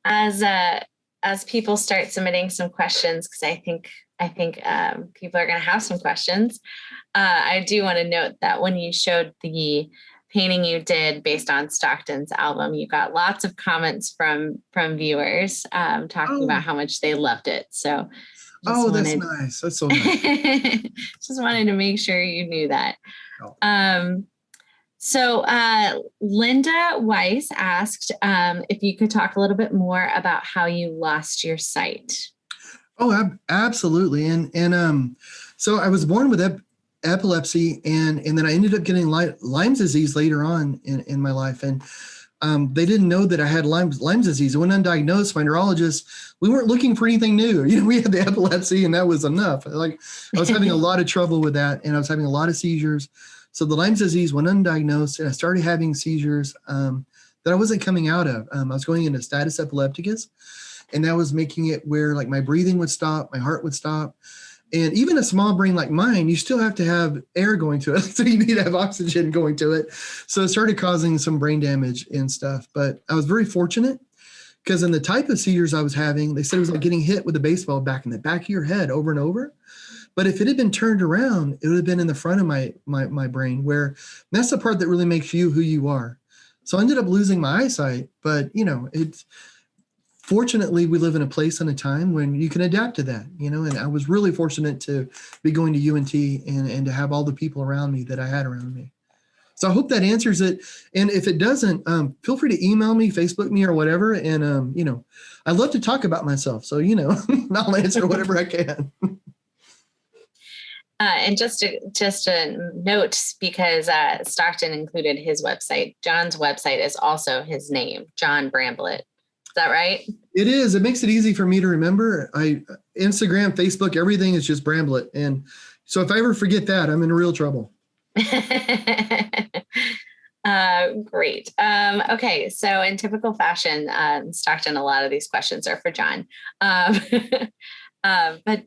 As people start submitting some questions, because I think people are going to have some questions. I do want to note that when you showed the painting you did based on Stockton's album, you got lots of comments from viewers talking about how much they loved it. So, that's nice. That's so nice. Just wanted to make sure you knew that. Oh. So Linda Weiss asked if you could talk a little bit more about how you lost your sight. Oh, absolutely. And so I was born with epilepsy, and then I ended up getting Lyme's disease later on in my life. And they didn't know that I had Lyme's disease. I went undiagnosed. My neurologist, we weren't looking for anything new. We had the epilepsy, and that was enough. Like, I was having a lot of trouble with that, and I was having a lot of seizures. So the Lyme's disease went undiagnosed, and I started having seizures that I wasn't coming out of. I was going into status epilepticus, and that was making it where like my breathing would stop, my heart would stop. And even a small brain like mine, you still have to have air going to it. So you need to have oxygen going to it. So it started causing some brain damage and stuff. But I was very fortunate because in the type of seizures I was having, they said it was like getting hit with a baseball bat in the back of your head over and over. But if it had been turned around, it would have been in the front of my brain, where that's the part that really makes you who you are. So I ended up losing my eyesight. But, fortunately, we live in a place and a time when you can adapt to that, and I was really fortunate to be going to UNT and to have all the people around me that I had around me. So I hope that answers it. And if it doesn't, feel free to email me, Facebook me, or whatever. And, I love to talk about myself. So, I'll answer whatever I can. And just a note, because Stockton included his website. John's website is also his name, John Bramblitt. Is that right? It is. It makes it easy for me to remember. Instagram, Facebook, everything is just Bramblitt. And so if I ever forget that, I'm in real trouble. Great. Okay. So in typical fashion, Stockton, a lot of these questions are for John. But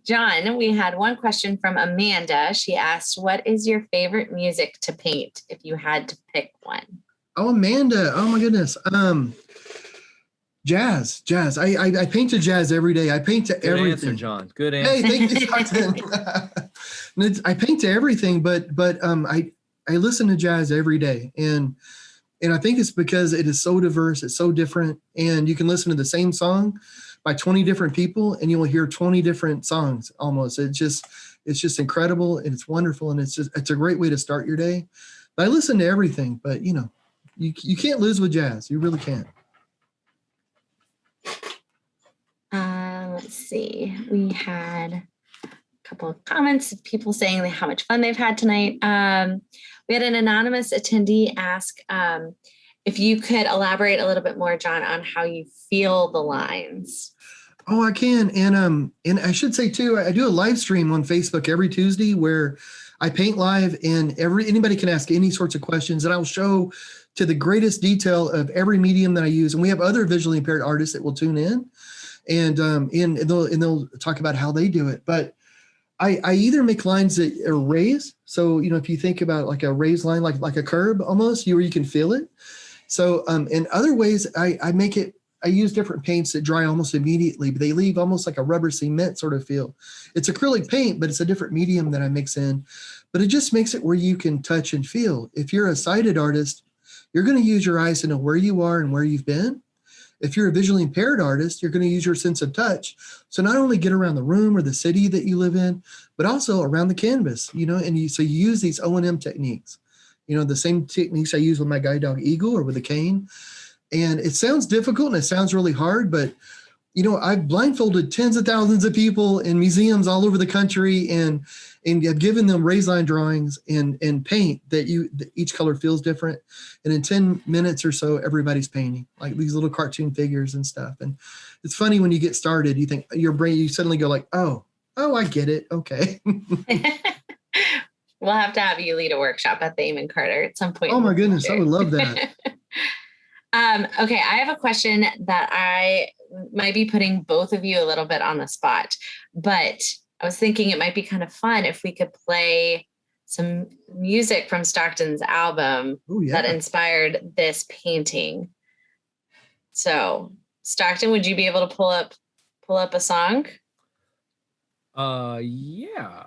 John, we had one question from Amanda. She asked, what is your favorite music to paint if you had to pick one? Oh, Amanda. Oh my goodness. Jazz. I paint to jazz every day. I paint to everything. Good answer, John. Good answer. Hey, thank you, Stockton. I paint to everything, but I listen to jazz every day. And I think it's because it is so diverse. It's so different. And you can listen to the same song by 20 different people and you will hear 20 different songs almost. It's just incredible and it's wonderful. And it's a great way to start your day. But I listen to everything, but you can't lose with jazz. You really can't. Let's see. We had a couple of comments of people saying how much fun they've had tonight. We had an anonymous attendee ask if you could elaborate a little bit more, John, on how you feel the lines. Oh, I can. And I should say too, I do a live stream on Facebook every Tuesday where I paint live and anybody can ask any sorts of questions and I'll show to the greatest detail of every medium that I use. And we have other visually impaired artists that will tune in and they'll talk about how they do it. But I either make lines that are raised. So, if you think about like a raised line, like a curb almost, where you can feel it. So in other ways, I use different paints that dry almost immediately, but they leave almost like a rubber cement sort of feel. It's acrylic paint, but it's a different medium that I mix in. But it just makes it where you can touch and feel. If you're a sighted artist, you're going to use your eyes to know where you are and where you've been. If you're a visually impaired artist, you're going to use your sense of touch. So not only get around the room or the city that you live in, but also around the canvas, so you use these O&M techniques, the same techniques I use with my guide dog Eagle or with a cane. And it sounds difficult and it sounds really hard, but I've blindfolded tens of thousands of people in museums all over the country and I've given them raised line drawings and paint that each color feels different. And in 10 minutes or so, everybody's painting like these little cartoon figures and stuff. And it's funny when you get started, you think you suddenly go like, oh, I get it. Okay. We'll have to have you lead a workshop at the Eamon Carter at some point. Oh my goodness. I would love that. Okay. I have a question that I might be putting both of you a little bit on the spot, but I was thinking it might be kind of fun if we could play some music from Stockton's album that inspired this painting. So Stockton, would you be able to pull up a song? Yeah.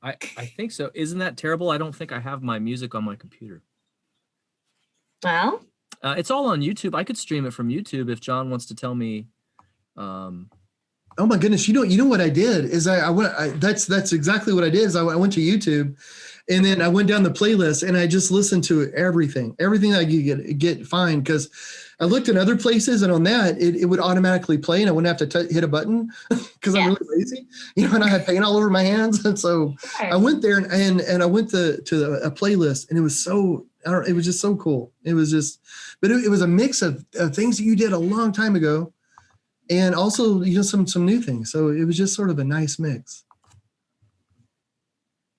I think so. Isn't that terrible? I don't think I have my music on my computer. Well, it's all on YouTube. I could stream it from YouTube if John wants to tell me. Oh my goodness! You know what I did is that's exactly what I did. Is I went to YouTube, and then I went down the playlist and I just listened to everything that I could get fine because I looked in other places and on that it would automatically play and I wouldn't have to hit a button because I'm really lazy, and I had paint all over my hands, and so I went there and I went to a playlist and it was so. It was just so cool. It was just, but it was a mix of things that you did a long time ago, and also some new things. So it was just sort of a nice mix.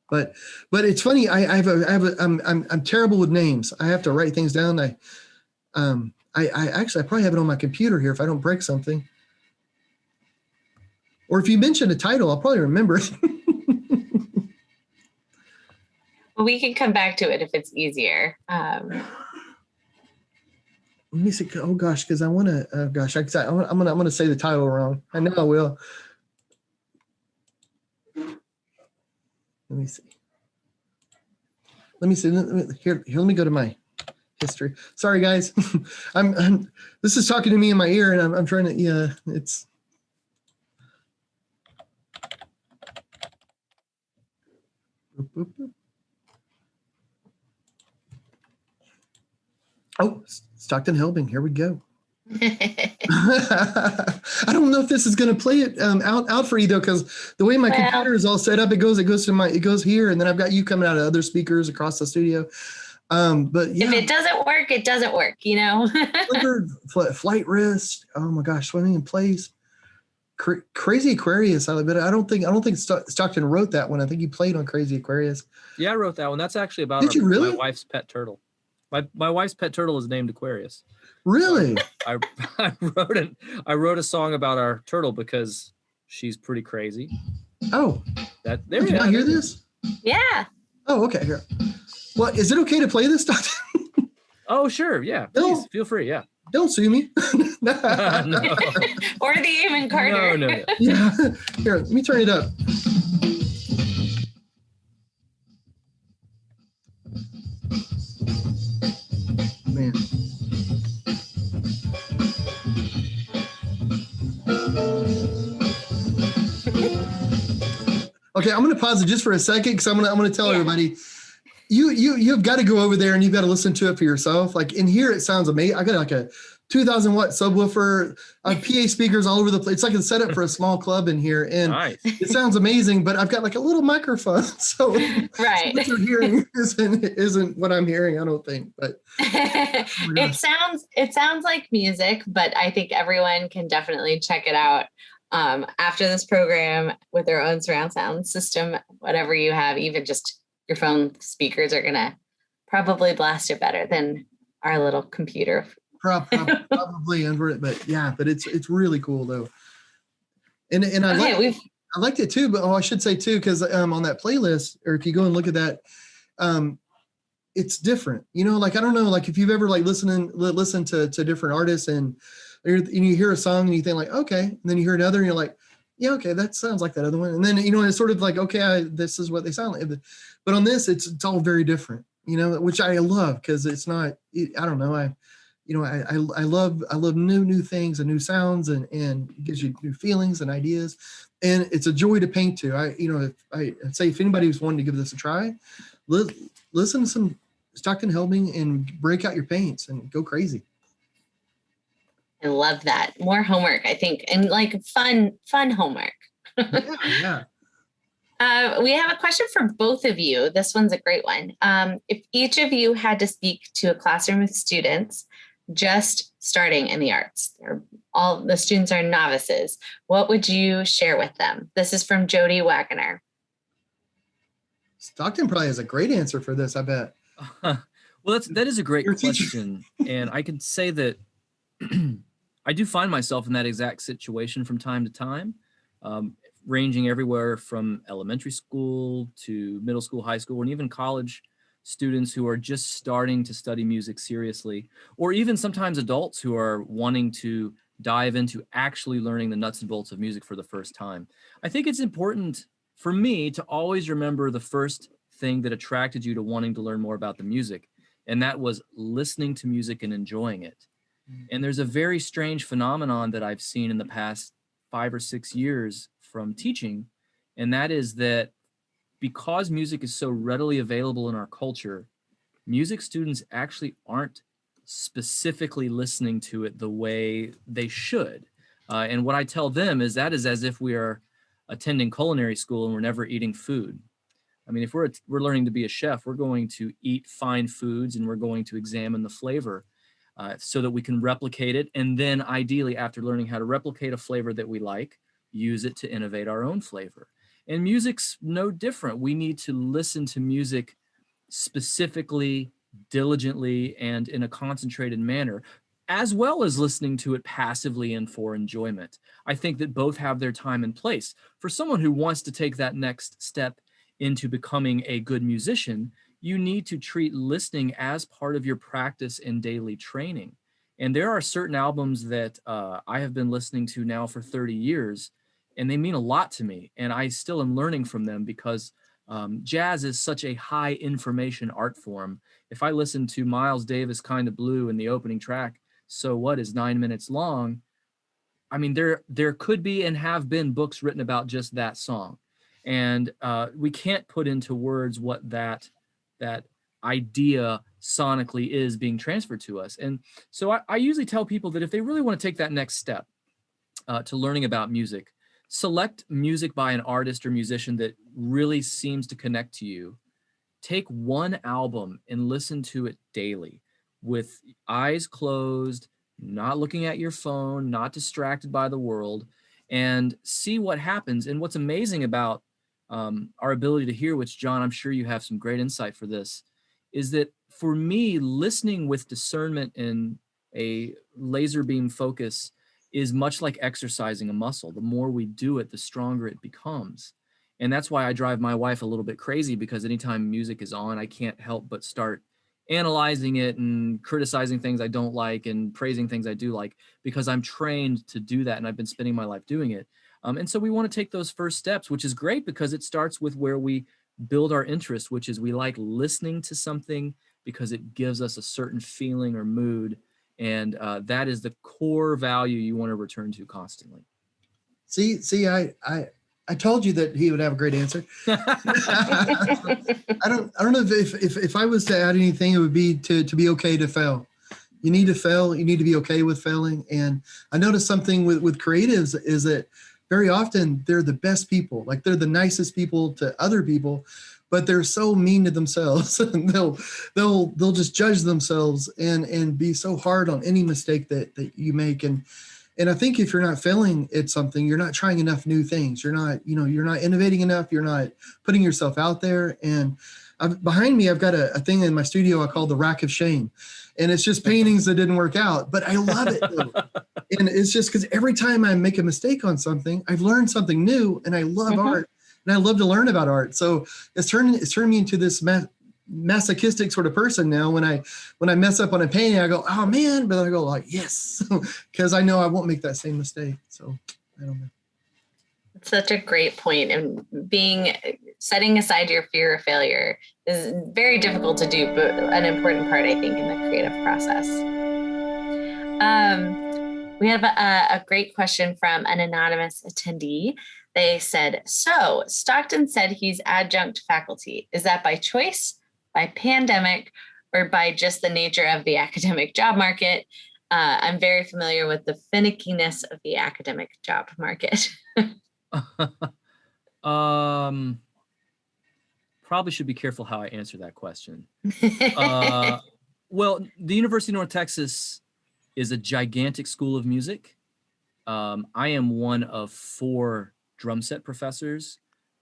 But it's funny. I'm terrible with names. I have to write things down. I probably have it on my computer here if I don't break something. Or if you mention a title, I'll probably remember it. Well, we can come back to it if it's easier. Let me see. Oh gosh, because I want to. I'm gonna say the title wrong. I know I will. Let me see. Here. Let me go to my history. Sorry, guys. This is talking to me in my ear, and I'm trying to. Yeah, it's. Boop, boop, boop. Oh, Stockton Helbing. Here we go. I don't know if this is going to play it out for you though, because the way my computer is all set up, it goes here, and then I've got you coming out of other speakers across the studio. But yeah, if it doesn't work, it doesn't work. You know. Flight risk. Oh my gosh, swimming in place. Crazy Aquarius. But I don't think Stockton wrote that one. I think you played on Crazy Aquarius. Yeah, I wrote that one. That's actually about my wife's pet turtle. My wife's pet turtle is named Aquarius. Really? I wrote a song about our turtle because she's pretty crazy. Oh, there you hear this? Yeah. Oh, okay. Here. Well, is it okay to play this, Stockton? Oh, sure. Yeah. Please feel free. Yeah. Don't sue me. No. Or the Eamon Carter. No. Yeah. Here, let me turn it up. Man. Okay, I'm going to pause it just for a second because I'm going to tell everybody. You've got to go over there and you've got to listen to it for yourself. Like in here, it sounds amazing. I got like a 2,000 watt subwoofer, PA speakers all over the place. It's like a setup for a small club in here, and nice. It sounds amazing. But I've got like a little microphone, so right. what you're hearing isn't what I'm hearing. I don't think, but it sounds like music. But I think everyone can definitely check it out after this program with their own surround sound system, whatever you have. Even just your phone speakers are gonna probably blast it better than our little computer. Probably under it, but yeah, but it's really cool though. And I liked it too, but I should say too, because on that playlist, or if you go and look at that, it's different. You know, like I don't know, like if you've ever like listened to different artists and you hear a song and you think like, okay, and then you hear another and you're like, yeah, okay, that sounds like that other one. And then it's sort of like, okay, this is what they sound like. But on this, it's all very different. You know, which I love because it's not. I don't know. I love new things and new sounds and it gives you new feelings and ideas, and it's a joy to paint to. I'd say if anybody's wanting to give this a try, listen to some Stockton Helbing and break out your paints and go crazy. I love that. More homework, I think, and like fun homework. Yeah. We have a question for both of you. This one's a great one. If each of you had to speak to a classroom of students just starting in the arts, all the students are novices, what would you share with them? This is from Jody Wagoner. Stockton probably has a great answer for this, I bet. Well, that is a great question. And I can say that I do find myself in that exact situation from time to time, ranging everywhere from elementary school to middle school, high school, and even college students who are just starting to study music seriously, or even sometimes adults who are wanting to dive into actually learning the nuts and bolts of music for the first time. I think it's important for me to always remember the first thing that attracted you to wanting to learn more about the music, and that was listening to music and enjoying it. And there's a very strange phenomenon that I've seen in the past 5 or 6 years from teaching, and that is that because music is so readily available in our culture, music students actually aren't specifically listening to it the way they should. And what I tell them is that is as if we are attending culinary school and we're never eating food. I mean, if we're learning to be a chef, we're going to eat fine foods and we're going to examine the flavor so that we can replicate it. And then ideally, after learning how to replicate a flavor that we like, use it to innovate our own flavor. And music's no different. We need to listen to music specifically, diligently, and in a concentrated manner, as well as listening to it passively and for enjoyment. I think that both have their time and place. For someone who wants to take that next step into becoming a good musician, you need to treat listening as part of your practice and daily training. And there are certain albums that I have been listening to now for 30 years, and they mean a lot to me. And I still am learning from them because Jazz is such a high information art form. If I listen to Miles Davis' Kind of Blue in the opening track, So What is 9 minutes long, I mean, there could be and have been books written about just that song. And we can't put into words what that idea sonically is being transferred to us. And so I usually tell people that if they really want to take that next step to learning about music, select music by an artist or musician that really seems to connect to you. Take one album and listen to it daily with eyes closed, not looking at your phone, not distracted by the world, and see what happens. And what's amazing about our ability to hear, which John, I'm sure you have some great insight for this, is that for me, listening with discernment and a laser beam focus is much like exercising a muscle. The more we do it, the stronger it becomes. And that's why I drive my wife a little bit crazy, because anytime music is on, I can't help but start analyzing it and criticizing things I don't like and praising things I do like, because I'm trained to do that and I've been spending my life doing it. And so we want to take those first steps, which is great because it starts with where we build our interest, which is we like listening to something because it gives us a certain feeling or mood. And that is the core value you want to return to constantly. See, I told you that he would have a great answer. I don't know if I was to add anything, it would be to be okay to fail. You need to fail. You need to be okay with failing. And I noticed something with creatives is that very often they're the best people. Like they're the nicest people to other people, but they're so mean to themselves. And they'll just judge themselves and be so hard on any mistake that you make. And I think if you're not failing at something, you're not trying enough new things. You're not innovating enough. You're not putting yourself out there. And behind me, I've got a thing in my studio I call the rack of shame. And it's just paintings that didn't work out, but I love it though. And it's just because every time I make a mistake on something, I've learned something new, and I love art, and I love to learn about art. So it's turned me into this masochistic sort of person now. When I mess up on a painting, I go, oh man, but I go like, yes, because I know I won't make that same mistake. So I don't know. It's such a great point. And setting aside your fear of failure is very difficult to do, but an important part, I think, in the creative process. We have a great question from an anonymous attendee. They said, so Stockton said he's adjunct faculty. Is that by choice, by pandemic, or by just the nature of the academic job market? I'm very familiar with the finickiness of the academic job market. Probably should be careful how I answer that question. Well, the University of North Texas is a gigantic school of music. I am one of 4 drum set professors,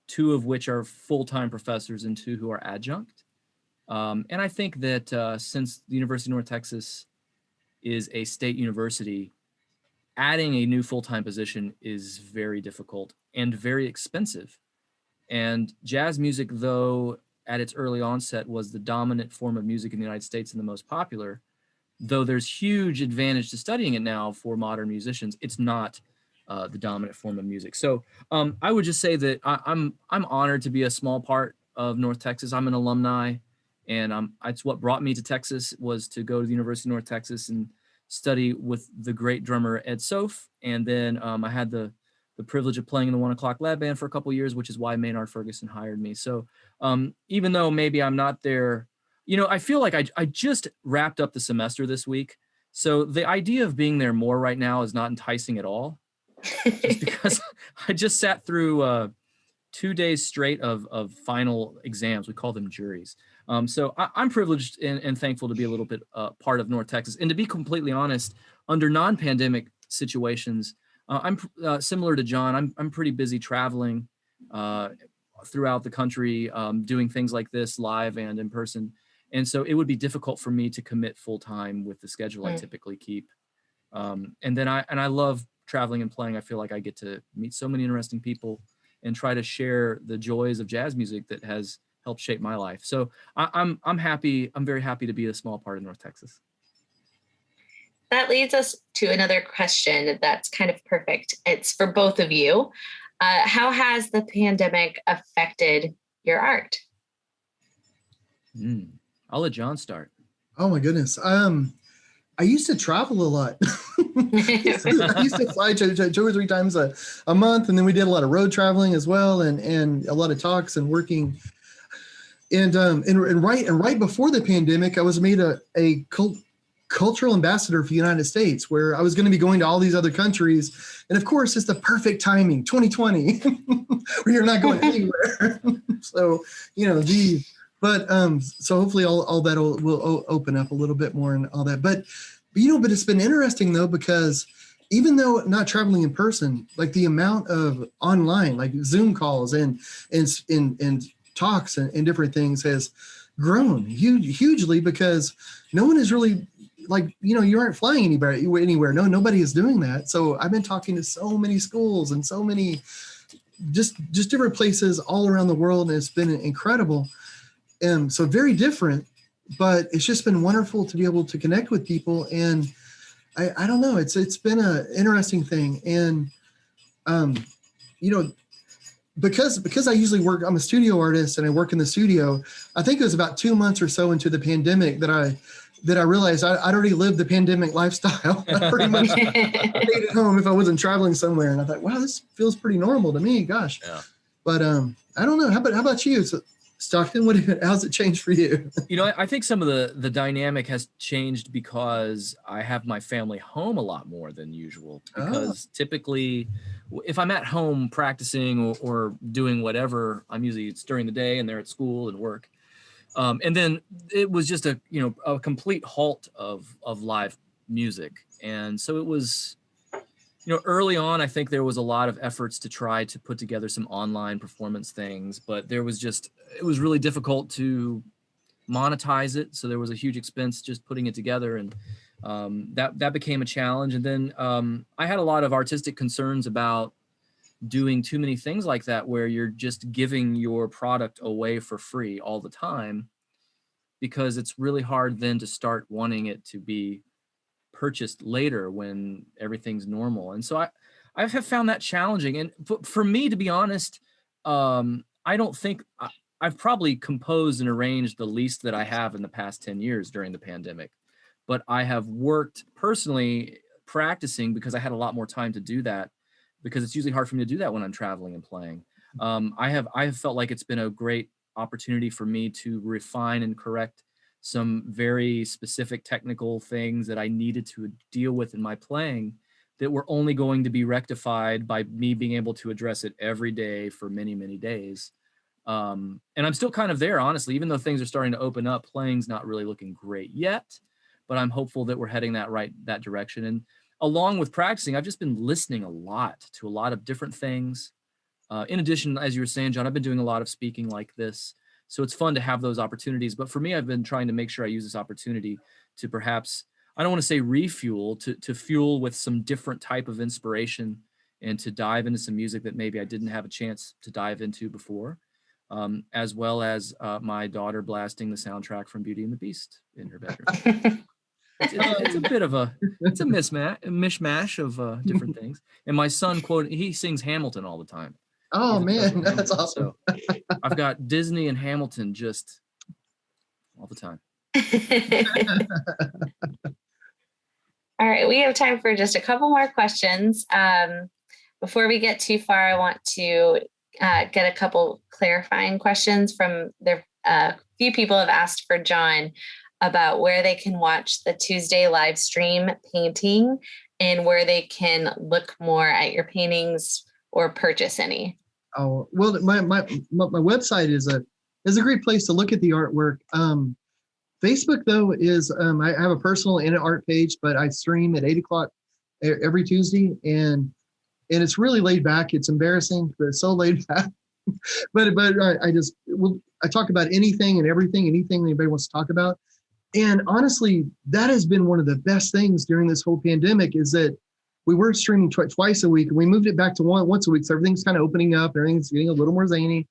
2 of which are full-time professors and 2 who are adjunct. And I think that since the University of North Texas is a state university, adding a new full-time position is very difficult and very expensive. And jazz music, though at its early onset was the dominant form of music in the United States and the most popular, though there's huge advantage to studying it now for modern musicians, it's not the dominant form of music. So I would just say that I'm honored to be a small part of North Texas. I'm an alumni, and it's what brought me to Texas, was to go to the University of North Texas and study with the great drummer Ed Soph. And then I had the privilege of playing in the 1 O'Clock Lab Band for a couple of years, which is why Maynard Ferguson hired me. So even though maybe I'm not there, I feel like I just wrapped up the semester this week. So the idea of being there more right now is not enticing at all. Just because I just sat through 2 days straight of final exams. We call them juries. So I'm privileged and thankful to be a little bit part of North Texas. And to be completely honest, under non-pandemic situations, I'm similar to John. I'm pretty busy traveling throughout the country, doing things like this live and in person. And so it would be difficult for me to commit full time with the schedule I typically keep. And then I love traveling and playing. I feel like I get to meet so many interesting people and try to share the joys of jazz music that has helped shape my life. So I'm happy. I'm very happy to be a small part of North Texas. That leads us to another question that's kind of perfect. It's for both of you. How has the pandemic affected your art? I'll let John start. Oh my goodness. I used to travel a lot. I used to fly 2 or 3 times a month, and then we did a lot of road traveling as well, and a lot of talks and working. And right before the pandemic, I was made a cultural ambassador for the United States, where I was going to be going to all these other countries. And of course, it's the perfect timing, 2020, where you're not going anywhere. So, geez. But so hopefully all that will open up a little bit more and all that. But it's been interesting though, because even though not traveling in person, like the amount of online, like Zoom calls and talks and different things has grown hugely, because no one is really you aren't flying anywhere. No, nobody is doing that. So I've been talking to so many schools and so many just different places all around the world, and it's been incredible. So very different, but it's just been wonderful to be able to connect with people. And I don't know, it's been an interesting thing. And, because I usually I'm a studio artist and I work in the studio, I think it was about 2 months or so into the pandemic that I realized I'd already lived the pandemic lifestyle. I pretty much stayed at home if I wasn't traveling somewhere. And I thought, wow, this feels pretty normal to me. Gosh. Yeah. But I don't know. How about you? So, Stockton, how's it changed for you? I think some of the dynamic has changed because I have my family home a lot more than usual. Because typically, if I'm at home practicing or doing whatever, it's during the day and they're at school and work. And then it was just a complete halt of live music. And so it was, early on, I think there was a lot of efforts to try to put together some online performance things, but it was really difficult to monetize it. So there was a huge expense just putting it together, and that became a challenge. And then I had a lot of artistic concerns about doing too many things like that, where you're just giving your product away for free all the time, because it's really hard then to start wanting it to be purchased later when everything's normal. And so I have found that challenging. And for me, to be honest, I don't think I've probably composed and arranged the least that I have in the past 10 years during the pandemic, but I have worked personally practicing because I had a lot more time to do that, because it's usually hard for me to do that when I'm traveling and playing. I have felt like it's been a great opportunity for me to refine and correct some very specific technical things that I needed to deal with in my playing that were only going to be rectified by me being able to address it every day for many, many days. And I'm still kind of there, honestly, even though things are starting to open up. Playing's not really looking great yet, but I'm hopeful that we're heading that direction. And along with practicing, I've just been listening a lot to a lot of different things. In addition, as you were saying, John, I've been doing a lot of speaking like this. So it's fun to have those opportunities. But for me, I've been trying to make sure I use this opportunity to perhaps, I don't want to say refuel, to fuel with some different type of inspiration and to dive into some music that maybe I didn't have a chance to dive into before, as well as my daughter blasting the soundtrack from Beauty and the Beast in her bedroom. It's a bit of a mishmash of different things. And my son, he sings Hamilton all the time. Oh man, that's awesome. So I've got Disney and Hamilton just all the time. All right, we have time for just a couple more questions. Before we get too far, I want to get a couple clarifying questions from a few people have asked for John about where they can watch the Tuesday live stream painting and where they can look more at your paintings or purchase any. Oh, well, my website is a great place to look at the artwork. Facebook though is I have a personal and an art page, but I stream at 8:00 every Tuesday, and it's really laid back. It's embarrassing, but it's so laid back. but I talk about anything and everything, anything anybody wants to talk about. And honestly, that has been one of the best things during this whole pandemic, is that we were streaming twice a week, and we moved it back to once a week. So everything's kind of opening up, everything's getting a little more zany,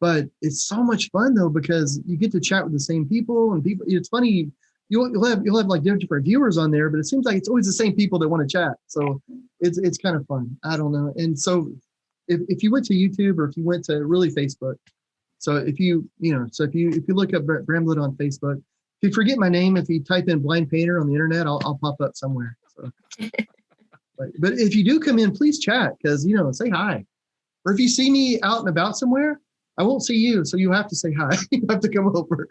but it's so much fun though, because you get to chat with the same people, and it's funny. You'll have like different viewers on there, but it seems like it's always the same people that want to chat. So it's kind of fun. I don't know. And so if you went to YouTube, or if you went to really Facebook, So if you look up Bramblitt on Facebook, if you forget my name, if you type in blind painter on the internet, I'll pop up somewhere. So, but if you do come in, please chat, because say hi. Or if you see me out and about somewhere, I won't see you, so you have to say hi. You have to come over.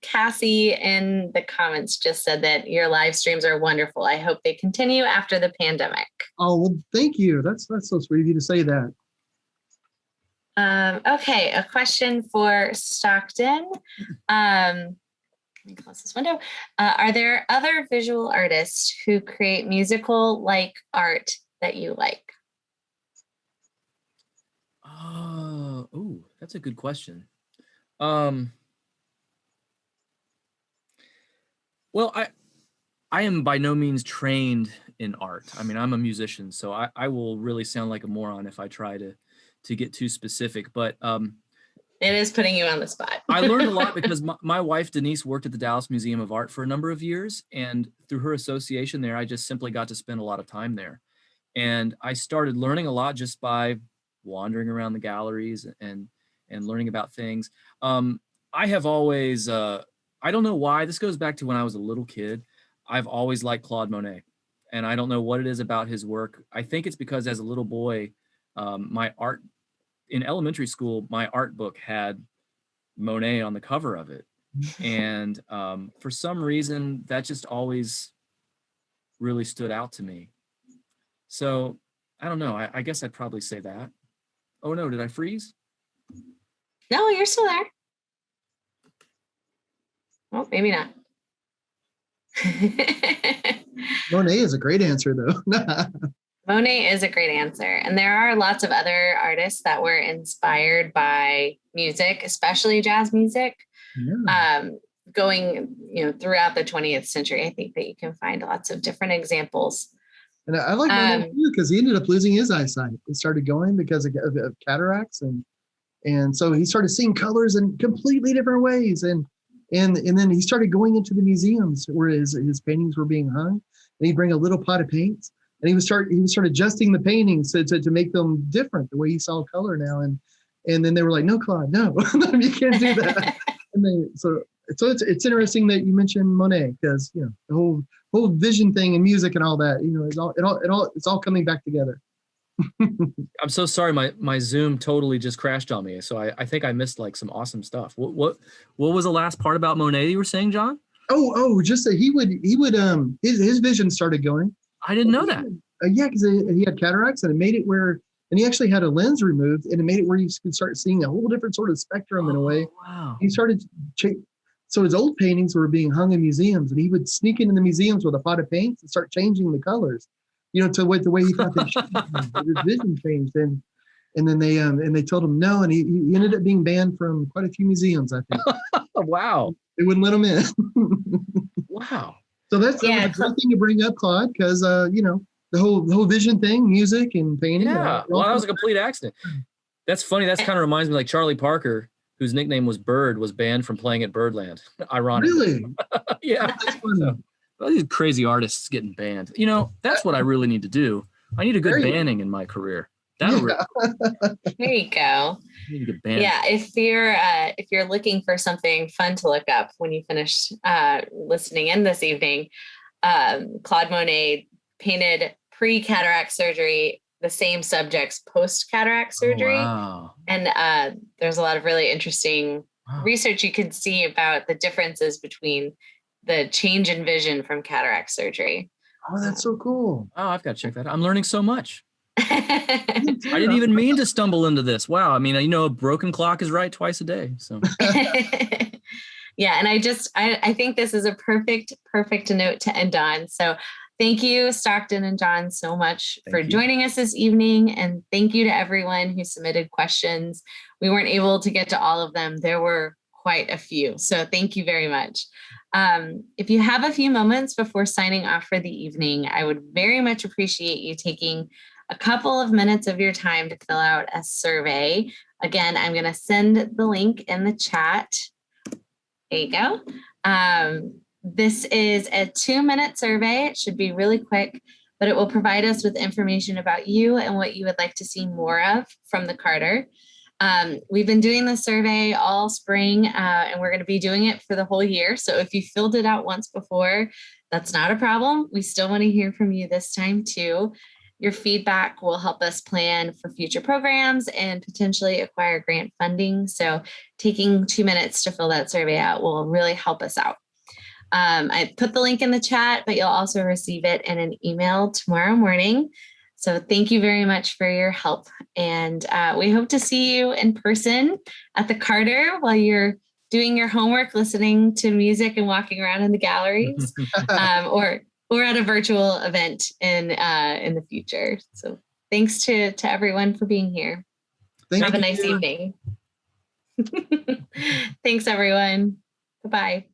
Cassie in the comments just said that your live streams are wonderful. I hope they continue after the pandemic. Oh, well, thank you. That's so sweet of you to say that. Okay, a question for Stockton. Let me close this window. Are there other visual artists who create musical-like art that you like? Oh, that's a good question. Well, I am by no means trained in art. I mean, I'm a musician, so I will really sound like a moron if I try to get too specific, but it is putting you on the spot. I learned a lot because my wife, Denise, worked at the Dallas Museum of Art for a number of years. And through her association there, I just simply got to spend a lot of time there. And I started learning a lot just by wandering around the galleries and learning about things. I have always, I don't know why, this goes back to when I was a little kid. I've always liked Claude Monet. And I don't know what it is about his work. I think it's because as a little boy, my art in elementary school, my art book had Monet on the cover of it. And for some reason, that just always really stood out to me. So I don't know. I guess I'd probably say that. Oh no, did I freeze? No, you're still there. Oh, maybe not. Monet is a great answer, though. Monet is a great answer. And there are lots of other artists that were inspired by music, especially jazz music, going, throughout the 20th century. I think that you can find lots of different examples. And I like Monet too, because he ended up losing his eyesight. He started going because of cataracts. And so he started seeing colors in completely different ways. And then he started going into the museums where his paintings were being hung. And he'd bring a little pot of paints. And he would start adjusting the paintings to make them different, the way he saw color now. And then they were like, no, Claude, no, you can't do that. And so it's interesting that you mentioned Monet, because the whole vision thing and music and all that, it's all coming back together. I'm so sorry, my Zoom totally just crashed on me. So I think I missed like some awesome stuff. What was the last part about Monet you were saying, John? Oh, just that he would his vision started going. I didn't know that. Yeah, because he had cataracts, and it made it where, and he actually had a lens removed, and it made it where you could start seeing a whole different sort of spectrum in a way. Wow. He started, so his old paintings were being hung in museums, and he would sneak into the museums with a pot of paints and start changing the colors, to the way he thought they should. His vision changed, and then they told him no, and he ended up being banned from quite a few museums, I think. Wow. They wouldn't let him in. Wow. So that's a great thing to bring up, Claude, because the whole vision thing, music and painting. Yeah, well, that was a complete accident. That's funny. That's kind of reminds me, like Charlie Parker, whose nickname was Bird, was banned from playing at Birdland. Ironically. Really? Yeah. That's funny. All these crazy artists getting banned. That's what I really need to do. I need a good banning in my career. There you go. Need to get banned. Yeah, if you're looking for something fun to look up when you finish listening in this evening, Claude Monet painted pre-cataract surgery the same subjects post-cataract surgery. Oh, wow. And there's a lot of really interesting research you can see about the differences between the change in vision from cataract surgery. Oh, that's so cool. Oh, I've got to check that out. I'm learning so much. I didn't even mean to stumble into this. Wow. I mean, a broken clock is right twice a day. So yeah. And I think this is a perfect note to end on. So thank you, Stockton and John, so much for joining us this evening. And thank you to everyone who submitted questions. We weren't able to get to all of them. There were quite a few. So thank you very much. If you have a few moments before signing off for the evening, I would very much appreciate you taking a couple of minutes of your time to fill out a survey. Again, I'm going to send the link in the chat. There you go. This is a 2-minute survey. It should be really quick, but it will provide us with information about you and what you would like to see more of from the Carter. We've been doing the survey all spring, and we're going to be doing it for the whole year. So if you filled it out once before, that's not a problem. We still want to hear from you this time too. Your feedback will help us plan for future programs and potentially acquire grant funding. So taking 2 minutes to fill that survey out will really help us out. I put the link in the chat, but you'll also receive it in an email tomorrow morning. So thank you very much for your help. And we hope to see you in person at the Carter while you're doing your homework, listening to music and walking around in the galleries, or at a virtual event in the future. So thanks to everyone for being here. Have a nice evening. Thanks, everyone. Bye-bye.